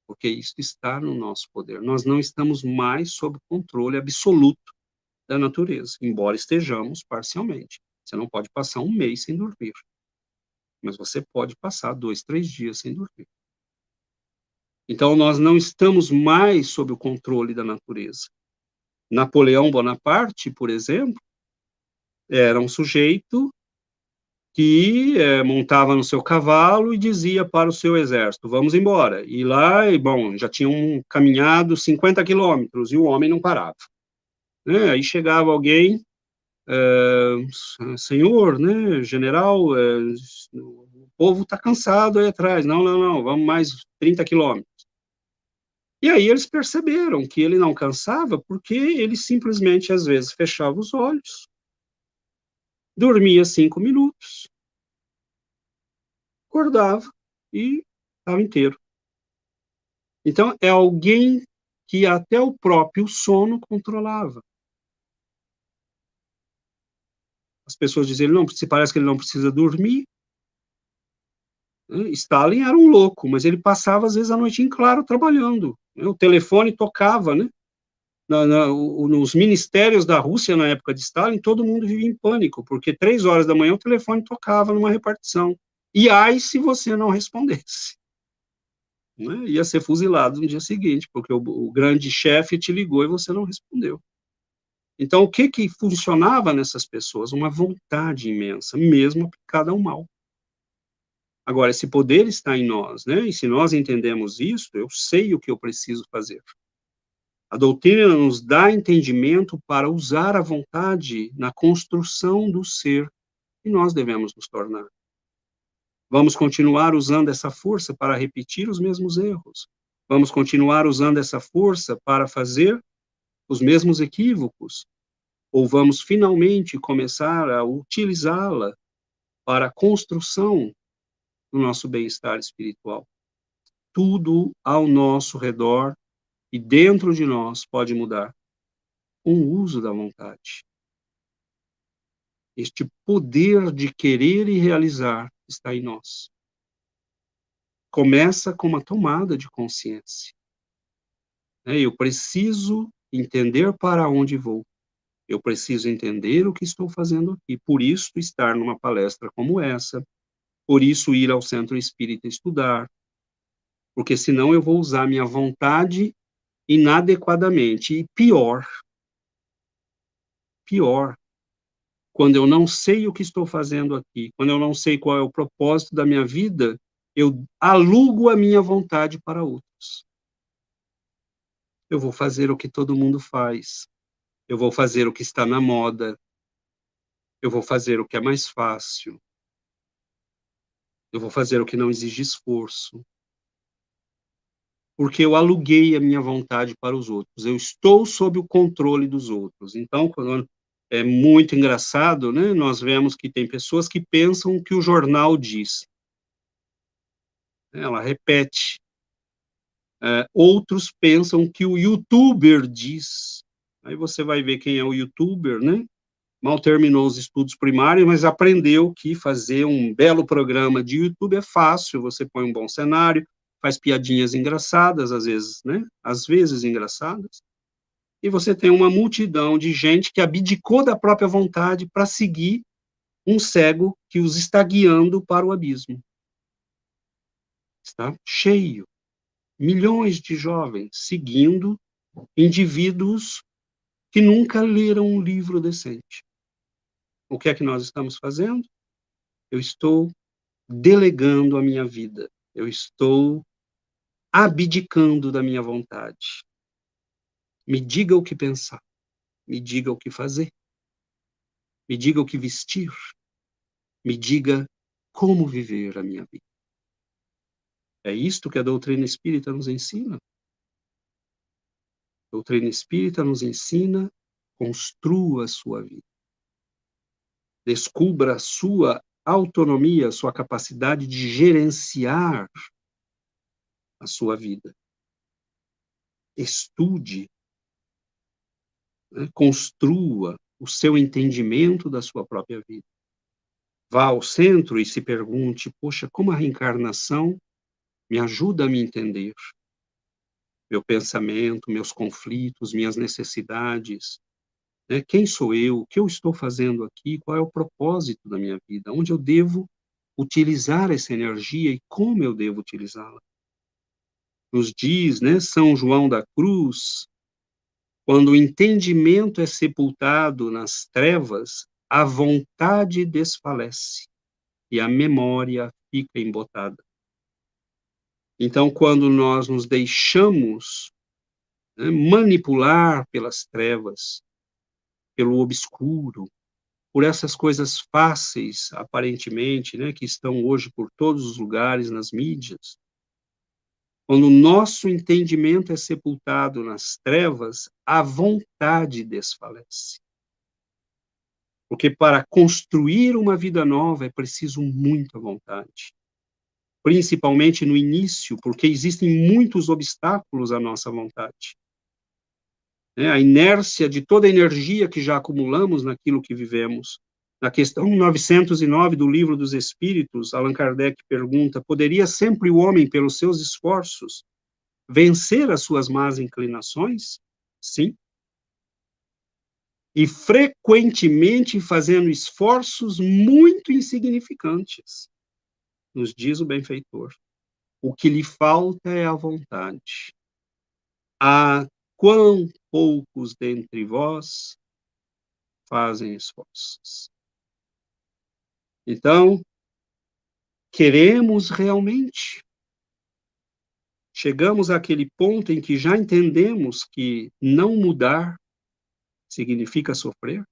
porque isso está no nosso poder. Nós não estamos mais sob controle absoluto da natureza, embora estejamos parcialmente. Você não pode passar um mês sem dormir, mas você pode passar 2, 3 dias sem dormir. Então, nós não estamos mais sob o controle da natureza. Napoleão Bonaparte, por exemplo, era um sujeito que montava no seu cavalo e dizia para o seu exército, vamos embora. E lá, bom, já tinham caminhado 50 quilômetros e o homem não parava. Aí chegava alguém, senhor, né, general, o povo está cansado aí atrás. Não, vamos mais 30 quilômetros. E aí eles perceberam que ele não cansava porque ele simplesmente, às vezes, fechava os olhos, dormia 5 minutos, acordava e estava inteiro. Então, é alguém que até o próprio sono controlava. As pessoas dizem, parece que ele não precisa dormir. Stalin era um louco, mas ele passava, às vezes, a noite em claro trabalhando. O telefone tocava, né? Nos ministérios da Rússia, na época de Stalin, todo mundo vivia em pânico, porque 3 horas da manhã o telefone tocava numa repartição. E ai se você não respondesse. Né? Ia ser fuzilado no dia seguinte, porque o grande chefe te ligou e você não respondeu. Então, o que funcionava nessas pessoas? Uma vontade imensa, mesmo aplicada ao mal. Agora, esse poder está em nós, né? E se nós entendemos isso, eu sei o que eu preciso fazer. A doutrina nos dá entendimento para usar a vontade na construção do ser que nós devemos nos tornar. Vamos continuar usando essa força para repetir os mesmos erros. Vamos continuar usando essa força para fazer os mesmos equívocos. Ou vamos finalmente começar a utilizá-la para a construção do nosso bem-estar espiritual. Tudo ao nosso redor e dentro de nós pode mudar com o uso da vontade. Este poder de querer e realizar está em nós. Começa com uma tomada de consciência. Eu preciso entender para onde vou. Eu preciso entender o que estou fazendo aqui. Por isso, estar numa palestra como essa. Por isso, ir ao centro espírita estudar. Porque senão eu vou usar minha vontade inadequadamente. E pior, quando eu não sei o que estou fazendo aqui, quando eu não sei qual é o propósito da minha vida, eu alugo a minha vontade para outros. Eu vou fazer o que todo mundo faz. Eu vou fazer o que está na moda. Eu vou fazer o que é mais fácil. Eu vou fazer o que não exige esforço. Porque eu aluguei a minha vontade para os outros. Eu estou sob o controle dos outros. Então, quando é muito engraçado, né? Nós vemos que tem pessoas que pensam o que o jornal diz. Ela repete. Outros pensam que o youtuber diz. Aí você vai ver quem é o youtuber, né? Mal terminou os estudos primários, mas aprendeu que fazer um belo programa de YouTube é fácil. Você põe um bom cenário, faz piadinhas engraçadas, às vezes, né? Às vezes engraçadas. E você tem uma multidão de gente que abdicou da própria vontade para seguir um cego que os está guiando para o abismo. Está cheio. Milhões de jovens seguindo indivíduos que nunca leram um livro decente. O que é que nós estamos fazendo? Eu estou delegando a minha vida. Eu estou abdicando da minha vontade. Me diga o que pensar. Me diga o que fazer. Me diga o que vestir. me diga como viver a minha vida. É isto que a doutrina espírita nos ensina. A doutrina espírita nos ensina: construa a sua vida. Descubra a sua autonomia, a sua capacidade de gerenciar a sua vida. Estude, né? Construa o seu entendimento da sua própria vida. Vá ao centro e se pergunte: poxa, como a reencarnação me ajuda a me entender? Meu pensamento, meus conflitos, minhas necessidades, né? Quem sou eu? O que eu estou fazendo aqui? Qual é o propósito da minha vida? Onde eu devo utilizar essa energia e como eu devo utilizá-la? Nos diz, né, São João da Cruz, quando o entendimento é sepultado nas trevas, a vontade desfalece e a memória fica embotada. Então, quando nós nos deixamos, né, manipular pelas trevas, pelo obscuro, por essas coisas fáceis, aparentemente, né, que estão hoje por todos os lugares, nas mídias, quando o nosso entendimento é sepultado nas trevas, a vontade desfalece. Porque para construir uma vida nova é preciso muita vontade. Principalmente no início, porque existem muitos obstáculos à nossa vontade. A inércia de toda a energia que já acumulamos naquilo que vivemos. Na questão 909 do Livro dos Espíritos, Allan Kardec pergunta: poderia sempre o homem, pelos seus esforços, vencer as suas más inclinações? Sim. E frequentemente fazendo esforços muito insignificantes. Nos diz o benfeitor: o que lhe falta é a vontade. Ah, quão poucos dentre vós fazem esforços. Então, queremos realmente? Chegamos àquele ponto em que já entendemos que não mudar significa sofrer?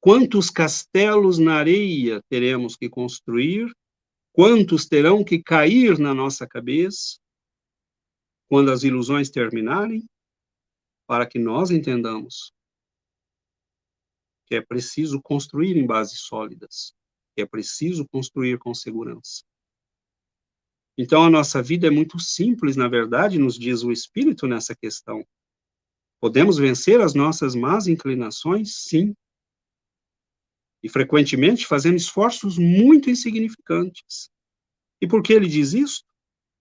Quantos castelos na areia teremos que construir? Quantos terão que cair na nossa cabeça quando as ilusões terminarem? Para que nós entendamos que é preciso construir em bases sólidas, que é preciso construir com segurança. Então, a nossa vida é muito simples, na verdade, nos diz o Espírito nessa questão. Podemos vencer as nossas más inclinações? Sim. E, frequentemente, fazendo esforços muito insignificantes. E por que ele diz isso?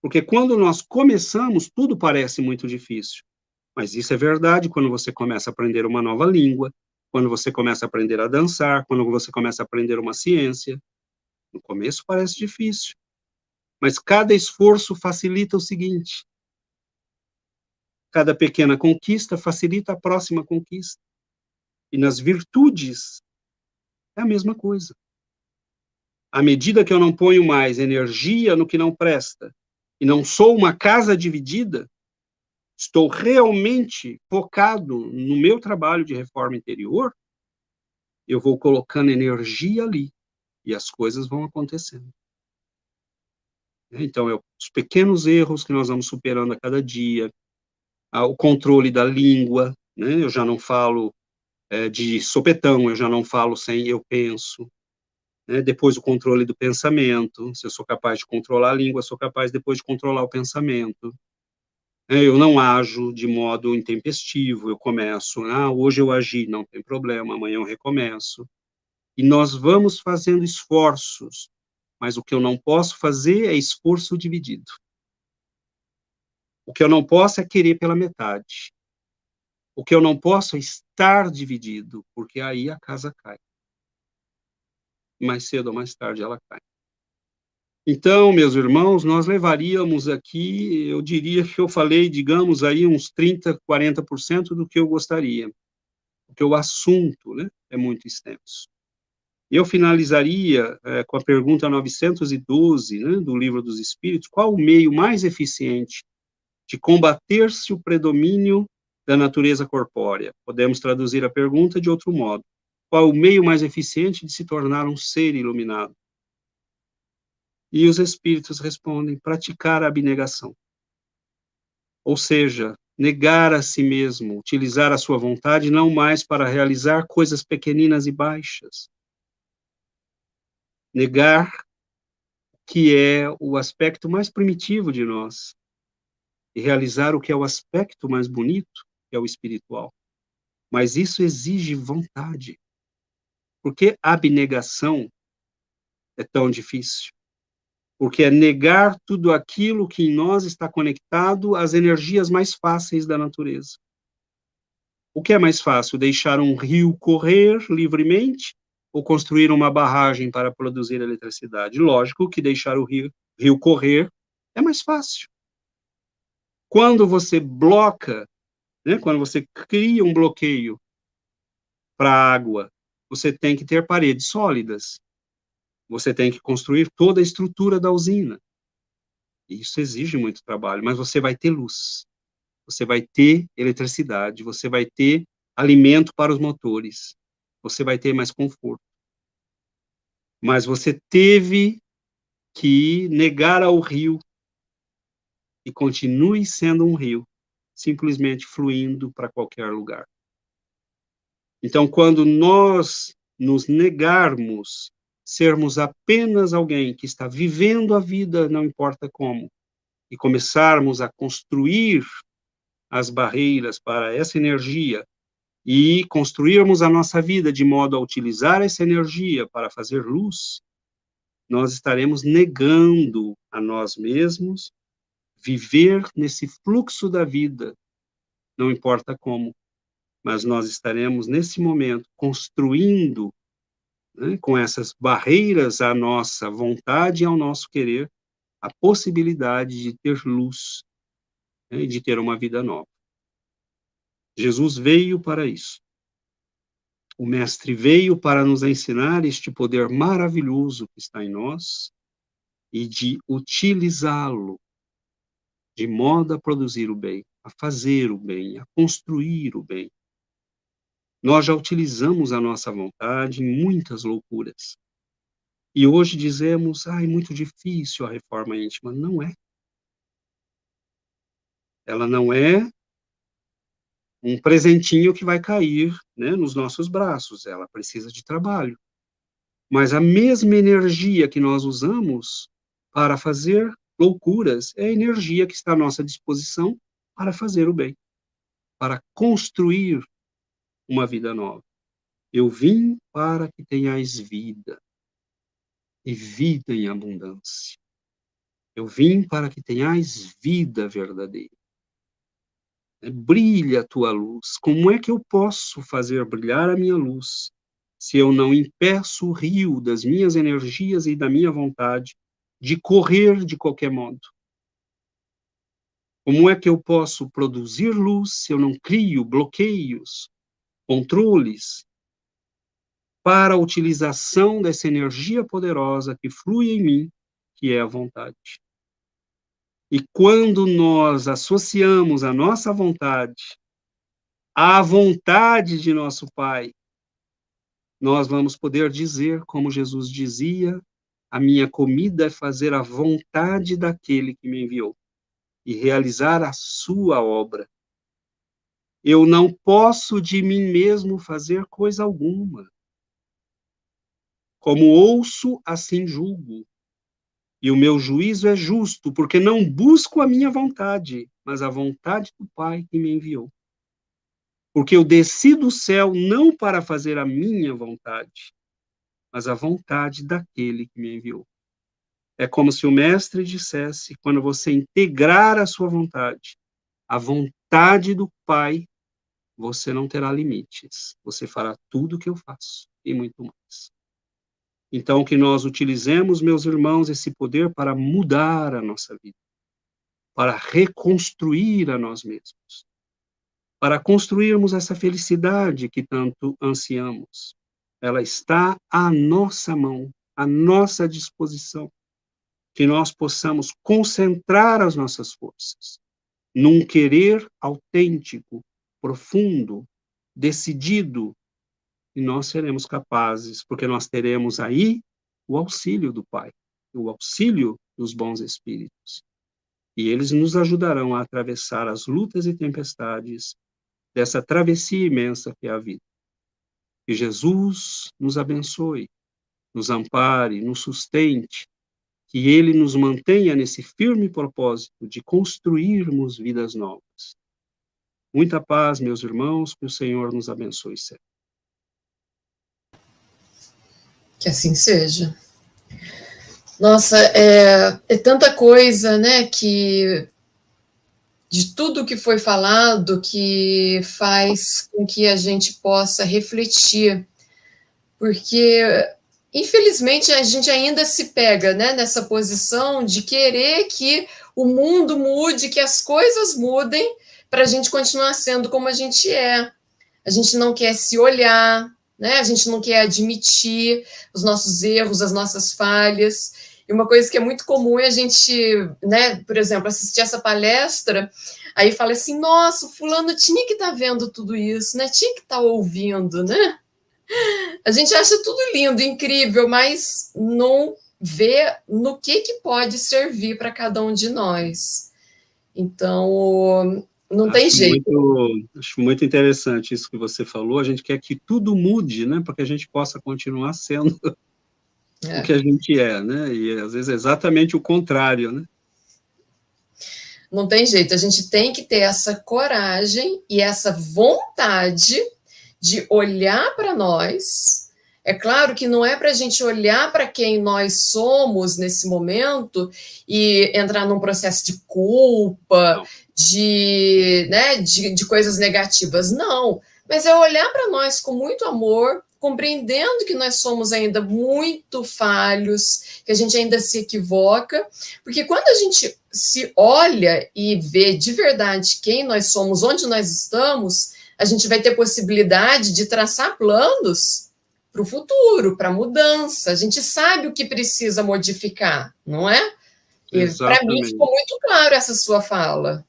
Porque quando nós começamos, tudo parece muito difícil. Mas isso é verdade quando você começa a aprender uma nova língua, quando você começa a aprender a dançar, quando você começa a aprender uma ciência. No começo parece difícil. Mas cada esforço facilita o seguinte: cada pequena conquista facilita a próxima conquista. E nas virtudes é a mesma coisa. À medida que eu não ponho mais energia no que não presta, e não sou uma casa dividida, estou realmente focado no meu trabalho de reforma interior, eu vou colocando energia ali, e as coisas vão acontecendo. Então, os pequenos erros que nós vamos superando a cada dia, o controle da língua, né? Eu já não falo de sopetão, eu já não falo sem eu penso, né? Depois o controle do pensamento, se eu sou capaz de controlar a língua, sou capaz depois de controlar o pensamento. Eu não ajo de modo intempestivo, eu começo, hoje eu agi, não tem problema, amanhã eu recomeço. E nós vamos fazendo esforços, mas o que eu não posso fazer é esforço dividido. O que eu não posso é querer pela metade. O que eu não posso é estar dividido, porque aí a casa cai. Mais cedo ou mais tarde ela cai. Então, meus irmãos, nós levaríamos aqui, eu diria que eu falei, digamos aí, uns 30%, 40% do que eu gostaria. Porque o assunto, né, é muito extenso. Eu finalizaria com a pergunta 912, né, do Livro dos Espíritos: qual o meio mais eficiente de combater-se o predomínio da natureza corpórea? Podemos traduzir a pergunta de outro modo: qual é o meio mais eficiente de se tornar um ser iluminado? E os espíritos respondem: praticar a abnegação. Ou seja, negar a si mesmo, utilizar a sua vontade não mais para realizar coisas pequeninas e baixas. Negar que é o aspecto mais primitivo de nós, e realizar o que é o aspecto mais bonito, que é o espiritual. Mas isso exige vontade. Por que a abnegação é tão difícil? Porque é negar tudo aquilo que em nós está conectado às energias mais fáceis da natureza. O que é mais fácil, deixar um rio correr livremente ou construir uma barragem para produzir eletricidade? Lógico que deixar o rio correr é mais fácil. Quando você bloca, né, quando você cria um bloqueio para a água, você tem que ter paredes sólidas. Você tem que construir toda a estrutura da usina. Isso exige muito trabalho, mas você vai ter luz. Você vai ter eletricidade, você vai ter alimento para os motores. Você vai ter mais conforto. Mas você teve que negar ao rio e continue sendo um rio, simplesmente fluindo para qualquer lugar. Então, quando nós nos negarmos sermos apenas alguém que está vivendo a vida, não importa como, e começarmos a construir as barreiras para essa energia e construirmos a nossa vida de modo a utilizar essa energia para fazer luz, nós estaremos negando a nós mesmos viver nesse fluxo da vida, não importa como, mas nós estaremos, nesse momento, construindo, né, com essas barreiras à nossa vontade e ao nosso querer, a possibilidade de ter luz, né, e de ter uma vida nova. Jesus veio para isso. O Mestre veio para nos ensinar este poder maravilhoso que está em nós e de utilizá-lo de modo a produzir o bem, a fazer o bem, a construir o bem. Nós já utilizamos a nossa vontade em muitas loucuras. E hoje dizemos, é muito difícil a reforma íntima. Não é. Ela não é um presentinho que vai cair, né, nos nossos braços. Ela precisa de trabalho. Mas a mesma energia que nós usamos para fazer loucuras é a energia que está à nossa disposição para fazer o bem, para construir uma vida nova. Eu vim para que tenhais vida, e vida em abundância. Eu vim para que tenhais vida verdadeira. Brilha a tua luz. Como é que eu posso fazer brilhar a minha luz se eu não impeço o rio das minhas energias e da minha vontade de correr de qualquer modo? Como é que eu posso produzir luz se eu não crio bloqueios, controles para a utilização dessa energia poderosa que flui em mim, que é a vontade? E quando nós associamos a nossa vontade à vontade de nosso Pai, nós vamos poder dizer, como Jesus dizia, a minha comida é fazer a vontade daquele que me enviou e realizar a sua obra. Eu não posso de mim mesmo fazer coisa alguma. Como ouço, assim julgo. E o meu juízo é justo, porque não busco a minha vontade, mas a vontade do Pai que me enviou. Porque eu desci do céu não para fazer a minha vontade, mas a vontade daquele que me enviou. É como se o Mestre dissesse, quando você integrar a sua vontade, a vontade do Pai, você não terá limites. Você fará tudo o que eu faço, e muito mais. Então, que nós utilizemos, meus irmãos, esse poder para mudar a nossa vida, para reconstruir a nós mesmos, para construirmos essa felicidade que tanto ansiamos. Ela está à nossa mão, à nossa disposição. Que nós possamos concentrar as nossas forças num querer autêntico, profundo, decidido e nós seremos capazes, porque nós teremos aí o auxílio do Pai, o auxílio dos bons espíritos. E eles nos ajudarão a atravessar as lutas e tempestades dessa travessia imensa que é a vida. Que Jesus nos abençoe, nos ampare, nos sustente, que Ele nos mantenha nesse firme propósito de construirmos vidas novas. Muita paz, meus irmãos, que o Senhor nos abençoe sempre. Que assim seja. Nossa, é tanta coisa, né, que de tudo que foi falado que faz com que a gente possa refletir, porque infelizmente a gente ainda se pega, né, nessa posição de querer que o mundo mude, que as coisas mudem para a gente continuar sendo como a gente é. A gente não quer se olhar, né? A gente não quer admitir os nossos erros, as nossas falhas. E uma coisa que é muito comum é a gente, né, por exemplo, assistir essa palestra, aí fala assim, nossa, o fulano tinha que estar vendo tudo isso, né? Tinha que estar ouvindo, né? A gente acha tudo lindo, incrível, mas não vê no que pode servir para cada um de nós. Então, não tem jeito. Acho muito interessante isso que você falou. A gente quer que tudo mude, né, para que a gente possa continuar sendo o que a gente é, né? E às vezes é exatamente o contrário, né? Não tem jeito. A gente tem que ter essa coragem e essa vontade de olhar para nós. É claro que não é para a gente olhar para quem nós somos nesse momento e entrar num processo de culpa, de coisas negativas. Não, mas é olhar para nós com muito amor, compreendendo que nós somos ainda muito falhos, que a gente ainda se equivoca, porque quando a gente se olha e vê de verdade quem nós somos, onde nós estamos, a gente vai ter possibilidade de traçar planos para o futuro, para a mudança. A gente sabe o que precisa modificar, não é? E para mim ficou muito claro essa sua fala.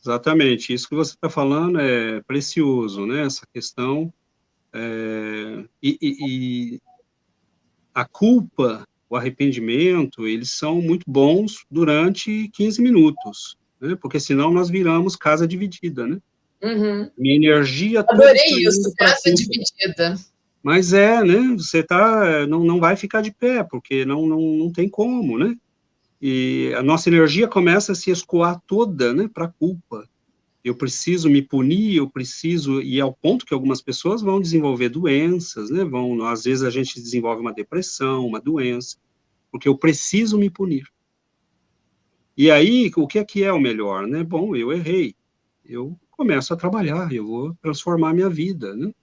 Exatamente. Isso que você está falando é precioso, né? Essa questão. E a culpa, o arrependimento, eles são muito bons durante 15 minutos, né? Porque senão nós viramos casa dividida, né? Uhum. Minha energia toda. Adorei isso, casa dividida. Mas né? Você não vai ficar de pé, porque não tem como, né? E a nossa energia começa a se escoar toda, né, para a culpa. Eu preciso me punir, e ao ponto que algumas pessoas vão desenvolver doenças, né? Às vezes a gente desenvolve uma depressão, uma doença, porque eu preciso me punir. E aí, o que é o melhor, né? Bom, eu errei. Eu começo a trabalhar, eu vou transformar a minha vida, né?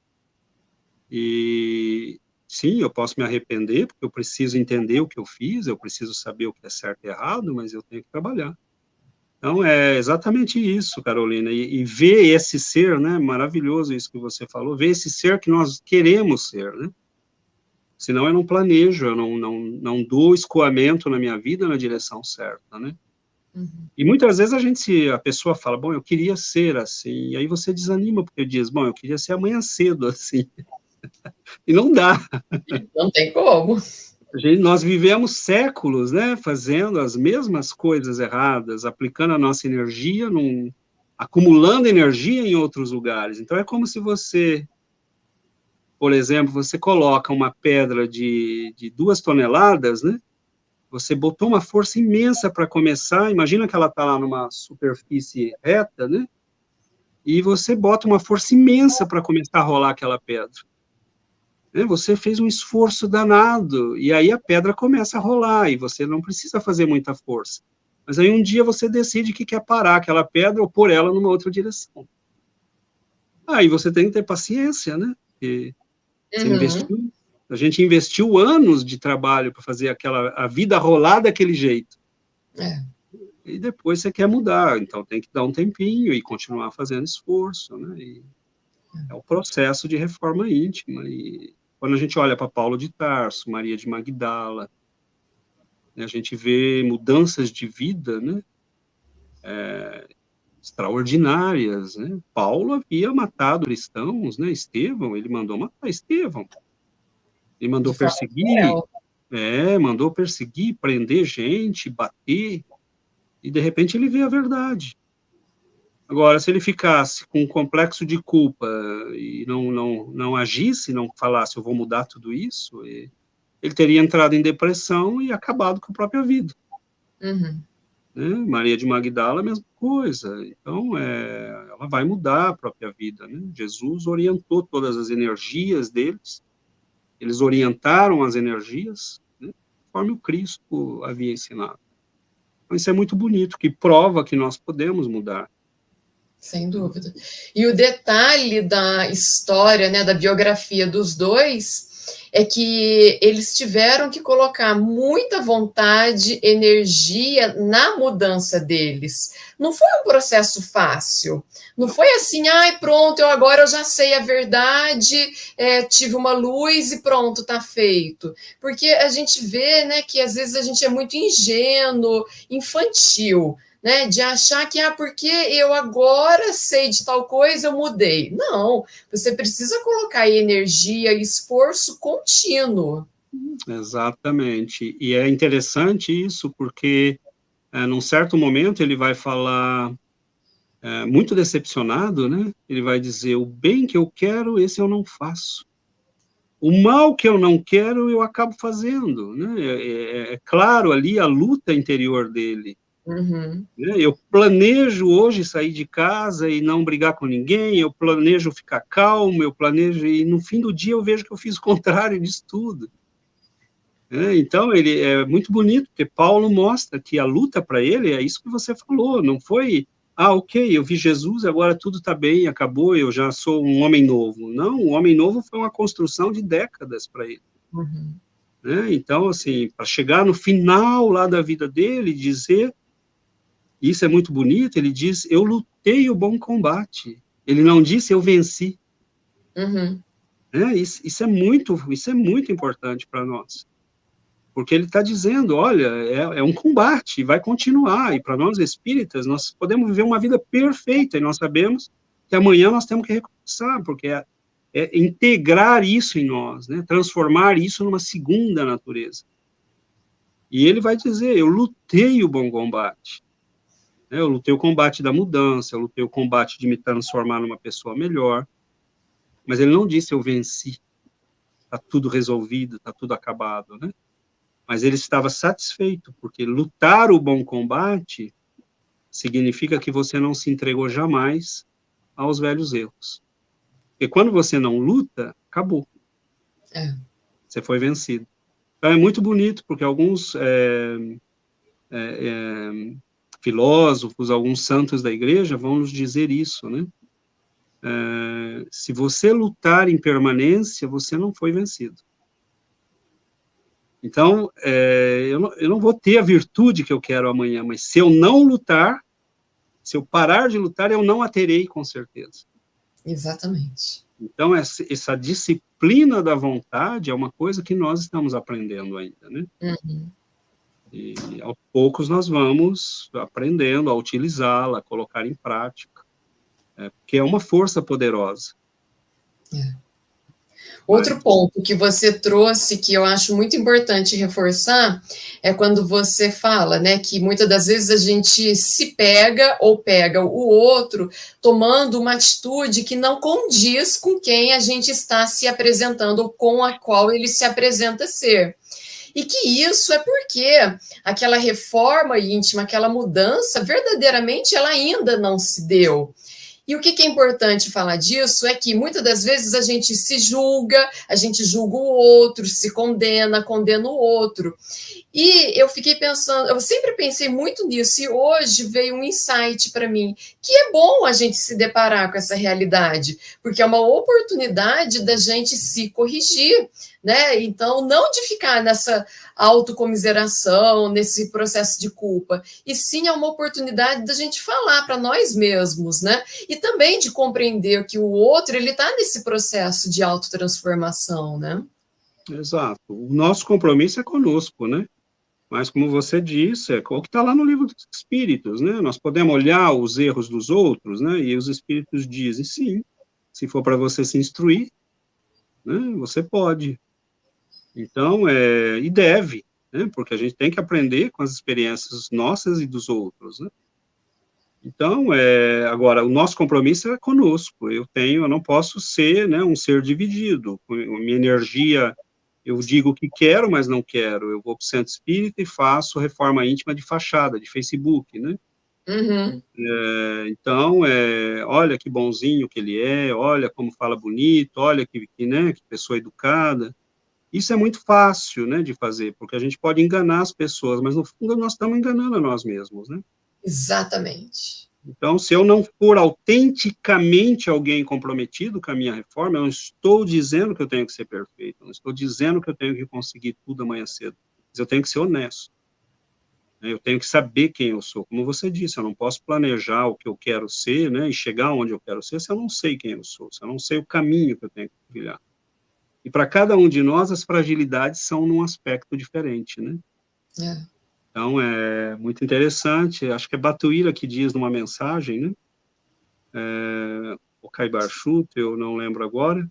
E sim, eu posso me arrepender, porque eu preciso entender o que eu fiz, eu preciso saber o que é certo e errado, mas eu tenho que trabalhar. Então, é exatamente isso, Carolina, e ver esse ser, né, maravilhoso isso que você falou, ver esse ser que nós queremos ser, né? Senão eu não planejo, eu não dou escoamento na minha vida na direção certa, né? Uhum. E muitas vezes a pessoa fala, bom, eu queria ser assim, e aí você desanima, porque diz, bom, eu queria ser amanhã cedo assim. E não dá. Não tem como. Nós vivemos séculos, né, fazendo as mesmas coisas erradas, aplicando a nossa energia, acumulando energia em outros lugares. Então, é como se você, por exemplo, você coloca uma pedra de 2 toneladas, né, você botou uma força imensa para começar, imagina que ela está lá numa superfície reta, né, e você bota uma força imensa para começar a rolar aquela pedra. Você fez um esforço danado, e aí a pedra começa a rolar, e você não precisa fazer muita força. Mas aí um dia você decide que quer parar aquela pedra ou pôr ela numa outra direção. Aí você tem que ter paciência, né? Porque a gente investiu anos de trabalho para fazer a vida rolar daquele jeito. E depois você quer mudar, então tem que dar um tempinho e continuar fazendo esforço, né? E é o processo de reforma íntima. E quando a gente olha para Paulo de Tarso, Maria de Magdala, né, a gente vê mudanças de vida, né? extraordinárias, né? Paulo havia matado cristãos, né? Estevão, ele mandou matar Estevão. Ele mandou De forma perseguir, cruel. mandou perseguir, prender gente, bater, e de repente ele vê a verdade. Agora, se ele ficasse com um complexo de culpa e não agisse, não falasse, eu vou mudar tudo isso, ele teria entrado em depressão e acabado com a própria vida. Uhum. Né? Maria de Magdala, a mesma coisa. Então, ela vai mudar a própria vida. Né? Jesus orientou todas as energias deles, eles orientaram as energias, né? Conforme o Cristo havia ensinado. Então, isso é muito bonito, que prova que nós podemos mudar. Sem dúvida. E o detalhe da história, né, da biografia dos dois, é que eles tiveram que colocar muita vontade, energia na mudança deles. Não foi um processo fácil. Não foi assim, ai, pronto, agora eu já sei a verdade, tive uma luz e pronto, tá feito. Porque a gente vê, né, que às vezes a gente é muito ingênuo, infantil, né, de achar que, porque eu agora sei de tal coisa, eu mudei. Não, você precisa colocar aí energia e esforço contínuo. Exatamente. E é interessante isso, porque num certo momento ele vai falar muito decepcionado, né? Ele vai dizer, o bem que eu quero, esse eu não faço. O mal que eu não quero, eu acabo fazendo, né? É claro ali a luta interior dele. Uhum. Eu planejo hoje sair de casa e não brigar com ninguém, eu planejo ficar calmo, eu planejo, e no fim do dia eu vejo que eu fiz o contrário disso tudo. Então, ele é muito bonito, porque Paulo mostra que a luta para ele é isso que você falou, não foi, ok, eu vi Jesus, agora tudo está bem, acabou, eu já sou um homem novo. Não, o homem novo foi uma construção de décadas para ele. Uhum. Então, assim, para chegar no final lá da vida dele, dizer, isso é muito bonito, ele diz, eu lutei o bom combate. Ele não disse, eu venci. Uhum. Isso é muito importante para nós. Porque ele está dizendo, olha, é um combate, vai continuar. E para nós espíritas, nós podemos viver uma vida perfeita, e nós sabemos que amanhã nós temos que recomeçar, porque é integrar isso em nós, né? Transformar isso numa segunda natureza. E ele vai dizer, eu lutei o bom combate. Eu lutei o combate da mudança, eu lutei o combate de me transformar numa pessoa melhor, mas ele não disse eu venci, está tudo resolvido, está tudo acabado, né? Mas ele estava satisfeito, porque lutar o bom combate significa que você não se entregou jamais aos velhos erros. Porque quando você não luta, acabou. Você foi vencido. Então é muito bonito, porque alguns filósofos, alguns santos da igreja vão nos dizer isso, né? Se você lutar em permanência, você não foi vencido. Então, eu não vou ter a virtude que eu quero amanhã, mas se eu não lutar, se eu parar de lutar, eu não a terei, com certeza. Exatamente. Então, essa disciplina da vontade é uma coisa que nós estamos aprendendo ainda, né? Uhum. E, aos poucos, nós vamos aprendendo a utilizá-la, a colocar em prática, porque é uma força poderosa. Outro ponto que você trouxe, que eu acho muito importante reforçar, é quando você fala, né, que muitas das vezes a gente se pega ou pega o outro tomando uma atitude que não condiz com quem a gente está se apresentando ou com a qual ele se apresenta ser. E que isso é porque aquela reforma íntima, aquela mudança, verdadeiramente ela ainda não se deu. E o que é importante falar disso é que muitas das vezes a gente se julga, a gente julga o outro, se condena o outro. E eu fiquei pensando, eu sempre pensei muito nisso, e hoje veio um insight para mim, que é bom a gente se deparar com essa realidade, porque é uma oportunidade da gente se corrigir, né? Então, não de ficar nessa autocomiseração, nesse processo de culpa, e sim é uma oportunidade da gente falar para nós mesmos, né? E também de compreender que o outro, ele está nesse processo de autotransformação, né? Exato. O nosso compromisso é conosco, né? Mas, como você disse, é o que está lá no livro dos Espíritos, né? Nós podemos olhar os erros dos outros, né? E os Espíritos dizem, sim, se for para você se instruir, né? Você pode. Então, e deve, né? Porque a gente tem que aprender com as experiências nossas e dos outros, né? Então, agora, o nosso compromisso é conosco. Eu não posso ser, né, um ser dividido. Minha energia, eu digo que quero, mas não quero. Eu vou para o centro espírita e faço reforma íntima de fachada, de Facebook, né? Uhum. Então, olha que bonzinho que ele é, olha como fala bonito, olha né, que pessoa educada. Isso é muito fácil, né, de fazer, porque a gente pode enganar as pessoas, mas no fundo nós estamos enganando a nós mesmos, né? Exatamente. Então, se eu não for autenticamente alguém comprometido com a minha reforma, eu não estou dizendo que eu tenho que ser perfeito, não estou dizendo que eu tenho que conseguir tudo amanhã cedo, mas eu tenho que ser honesto. Eu tenho que saber quem eu sou. Como você disse, eu não posso planejar o que eu quero ser, né, e chegar onde eu quero ser, se eu não sei quem eu sou, se eu não sei o caminho que eu tenho que trilhar. E para cada um de nós, as fragilidades são num aspecto diferente, né? Então, é muito interessante, acho que é Batuíra que diz numa mensagem, né? O Caibar Chute, eu não lembro agora,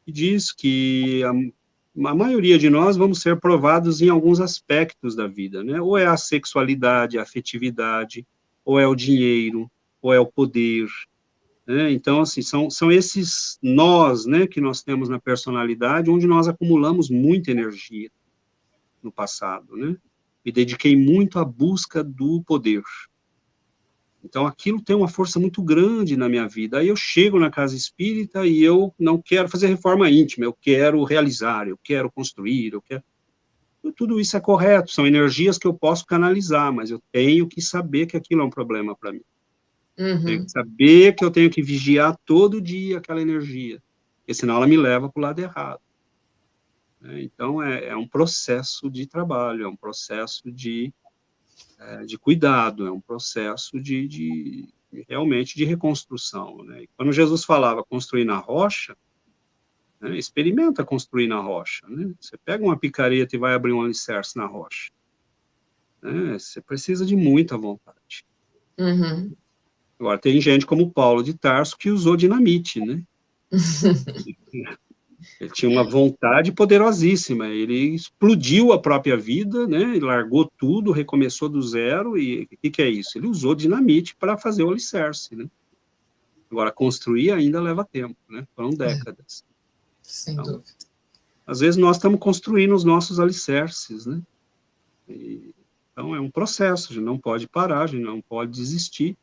que diz que a maioria de nós vamos ser provados em alguns aspectos da vida, né? Ou é a sexualidade, a afetividade, ou é o dinheiro, ou é o poder, né? Então, assim, são esses nós, né, que nós temos na personalidade, onde nós acumulamos muita energia no passado, né? Me dediquei muito à busca do poder. Então, aquilo tem uma força muito grande na minha vida. Aí eu chego na casa espírita e eu não quero fazer reforma íntima, eu quero realizar, eu quero construir, eu quero... Tudo isso é correto, são energias que eu posso canalizar, mas eu tenho que saber que aquilo é um problema para mim. Uhum. Tenho que saber que eu tenho que vigiar todo dia aquela energia, porque senão ela me leva para o lado errado. Então, é um processo de trabalho, é um processo de cuidado, é um processo realmente de reconstrução, né? E quando Jesus falava construir na rocha, né, experimenta construir na rocha, né? Você pega uma picareta e vai abrir um alicerce na rocha, né? Você precisa de muita vontade. Uhum. Agora, tem gente como Paulo de Tarso que usou dinamite, né? Ele tinha uma vontade poderosíssima, ele explodiu a própria vida, né? Ele largou tudo, recomeçou do zero, e o que é isso? Ele usou dinamite para fazer o alicerce, né? Agora, construir ainda leva tempo, né? Foram décadas. Sem então, dúvida. Às vezes nós estamos construindo os nossos alicerces, né? Então, é um processo, a gente não pode parar, a gente não pode desistir,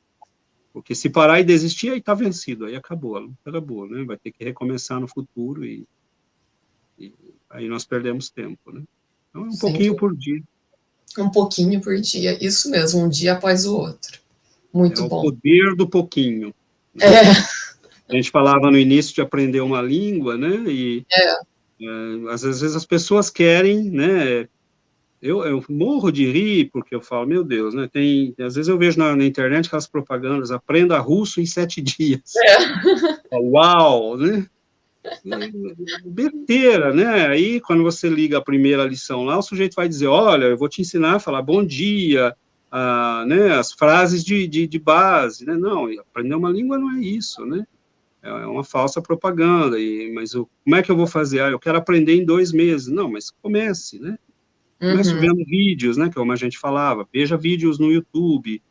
porque se parar e desistir, aí está vencido, aí acabou, a luta acabou, né? Vai ter que recomeçar no futuro e aí nós perdemos tempo, né? Então, é um pouquinho por dia. Um pouquinho por dia, isso mesmo, um dia após o outro. Muito bom. É o poder do pouquinho. A gente falava no início de aprender uma língua, né? E às vezes as pessoas querem, né? Eu morro de rir, porque eu falo, meu Deus, né? Às vezes eu vejo na internet aquelas propagandas, aprenda russo em 7 dias. Uau, né? Besteira, né? Aí, quando você liga a primeira lição lá, o sujeito vai dizer, olha, eu vou te ensinar a falar bom dia, né, as frases de base, né? Não, aprender uma língua não é isso, né? É uma falsa propaganda, mas como é que eu vou fazer? Eu quero aprender em 2 meses. Não, mas comece, né? Comece vendo vídeos, né, como a gente falava, veja vídeos no YouTube,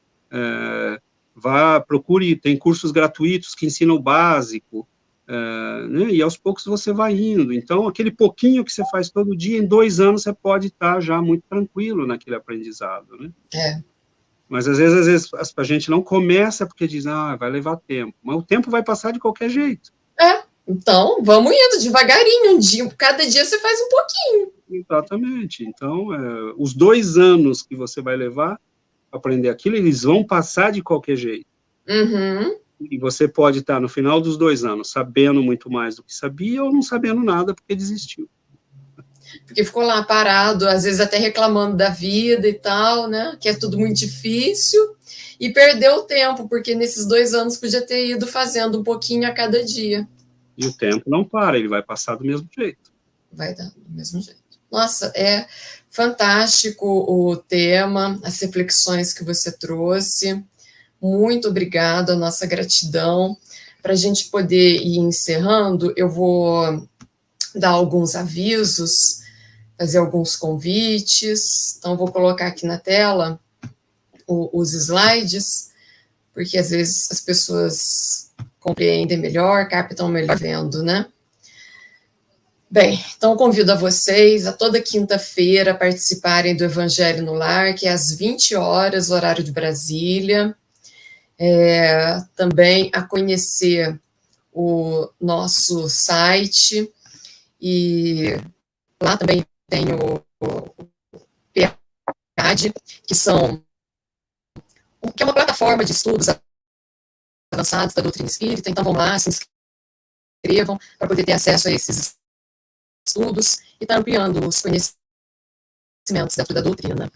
procure, tem cursos gratuitos que ensinam o básico, né, e aos poucos você vai indo. Então, aquele pouquinho que você faz todo dia, em 2 anos você pode estar já muito tranquilo naquele aprendizado, né? Mas às vezes a gente não começa porque diz, vai levar tempo, mas o tempo vai passar de qualquer jeito. Então, vamos indo devagarinho, um dia, cada dia você faz um pouquinho. Exatamente. Então, os 2 anos que você vai levar para aprender aquilo, eles vão passar de qualquer jeito. E você pode estar no final dos 2 anos sabendo muito mais do que sabia ou não sabendo nada porque desistiu. Porque ficou lá parado, às vezes até reclamando da vida e tal, né? Que é tudo muito difícil. E perdeu o tempo, porque nesses 2 anos podia ter ido fazendo um pouquinho a cada dia. E o tempo não para, ele vai passar do mesmo jeito. vai dar do mesmo jeito. Nossa, é fantástico o tema, as reflexões que você trouxe. Muito obrigada, nossa gratidão. Para a gente poder ir encerrando, eu vou dar alguns avisos, fazer alguns convites. Então, vou colocar aqui na tela os slides, porque às vezes as pessoas compreendem melhor, captam melhor vendo, né? Bem, então convido a vocês a toda quinta-feira participarem do Evangelho no Lar, que é às 20 horas, horário de Brasília. Também a conhecer o nosso site, e lá também tem o PEAD, que é uma plataforma de estudos avançados da doutrina espírita. Então vão lá, se inscrevam para poder ter acesso a esses estudos e estar ampliando os conhecimentos dentro da doutrina.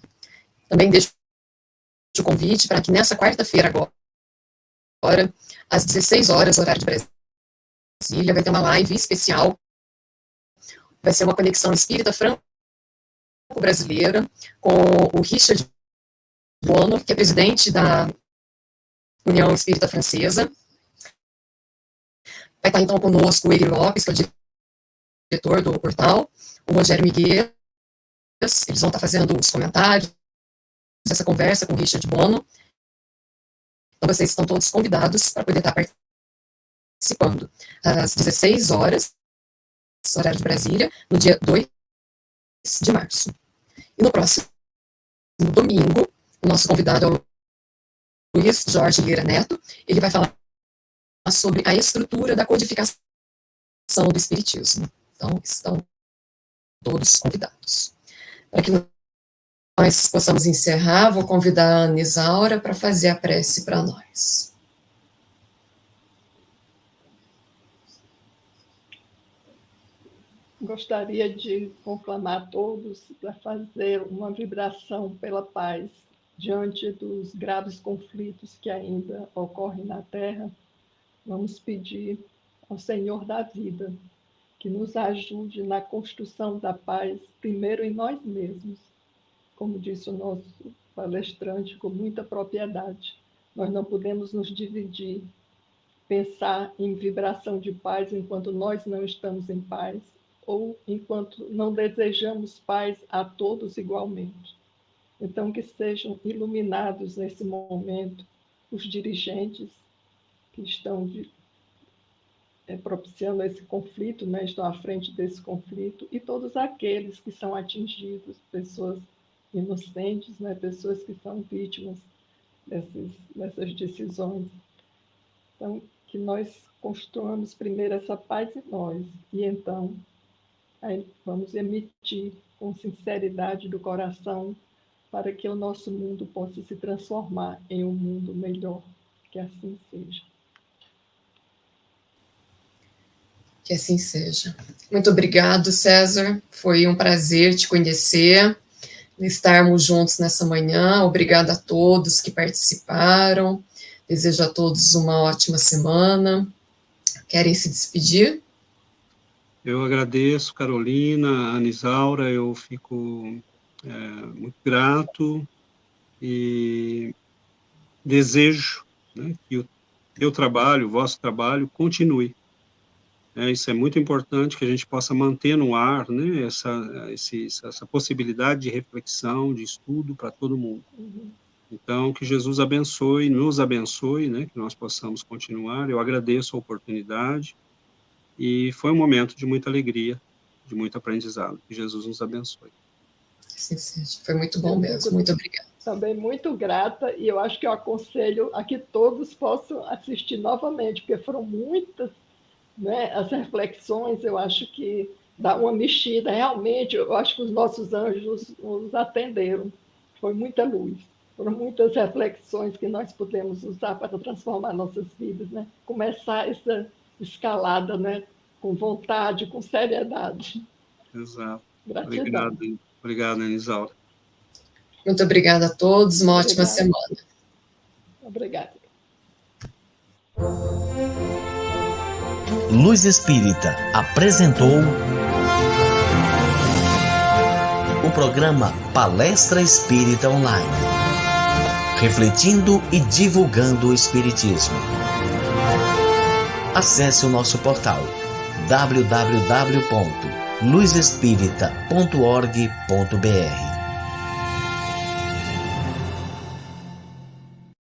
Também deixo o convite para que nessa quarta-feira agora, às 16 horas, horário de Brasília, vai ter uma live especial. Vai ser uma conexão espírita franco-brasileira com o Richard Bono, que é presidente da União Espírita Francesa. Vai estar então conosco o Eri Lopes, que é o diretor do portal, o Rogério Miguel. Eles vão estar fazendo os comentários dessa conversa com o Richard Bono. Então, vocês estão todos convidados para poder estar participando. Às 16 horas, horário de Brasília, no dia 2 de março. E no próximo domingo, o nosso convidado é o Luiz Jorge Lira Neto. Ele vai falar sobre a estrutura da codificação do Espiritismo. Então, estão todos convidados. Para que nós possamos encerrar, vou convidar a Ana Isaura para fazer a prece para nós. Gostaria de conclamar todos para fazer uma vibração pela paz diante dos graves conflitos que ainda ocorrem na Terra. Vamos pedir ao Senhor da vida que nos ajude na construção da paz, primeiro em nós mesmos. Como disse o nosso palestrante com muita propriedade, nós não podemos nos dividir, pensar em vibração de paz enquanto nós não estamos em paz, ou enquanto não desejamos paz a todos igualmente. Então, que sejam iluminados nesse momento os dirigentes que estão propiciando esse conflito, né, estão à frente desse conflito, e todos aqueles que são atingidos, pessoas inocentes, né, pessoas que são vítimas dessas decisões. Então, que nós construamos primeiro essa paz em nós, e então aí vamos emitir com sinceridade do coração para que o nosso mundo possa se transformar em um mundo melhor. Que assim seja. Que assim seja. Muito obrigado, César. Foi um prazer te conhecer, estarmos juntos nessa manhã. Obrigada a todos que participaram. Desejo a todos uma ótima semana. Querem se despedir? Eu agradeço, Carolina, Ana Isaura, eu fico muito grato e desejo, né, que o teu trabalho, o vosso trabalho, continue. Isso é muito importante, que a gente possa manter no ar, né, essa possibilidade de reflexão, de estudo para todo mundo. Então, que Jesus abençoe, nos abençoe, né, que nós possamos continuar. Eu agradeço a oportunidade e foi um momento de muita alegria, de muito aprendizado. Que Jesus nos abençoe. Sim, sim. Foi muito bom mesmo. Muito obrigada. Também muito grata, e eu acho que eu aconselho a que todos possam assistir novamente, porque foram muitas, né, as reflexões. Eu acho que dá uma mexida, realmente. Eu acho que os nossos anjos nos atenderam. Foi muita luz. Foram muitas reflexões que nós pudemos usar para transformar nossas vidas, né? Começar essa escalada, né? Com vontade, com seriedade. Exato. Gratidão. Obrigado, Ana Isaura. Muito obrigada a todos, uma ótima semana. Obrigada. Luz Espírita apresentou o programa Palestra Espírita Online, refletindo e divulgando o Espiritismo. Acesse o nosso portal www.luzespirita.org.br.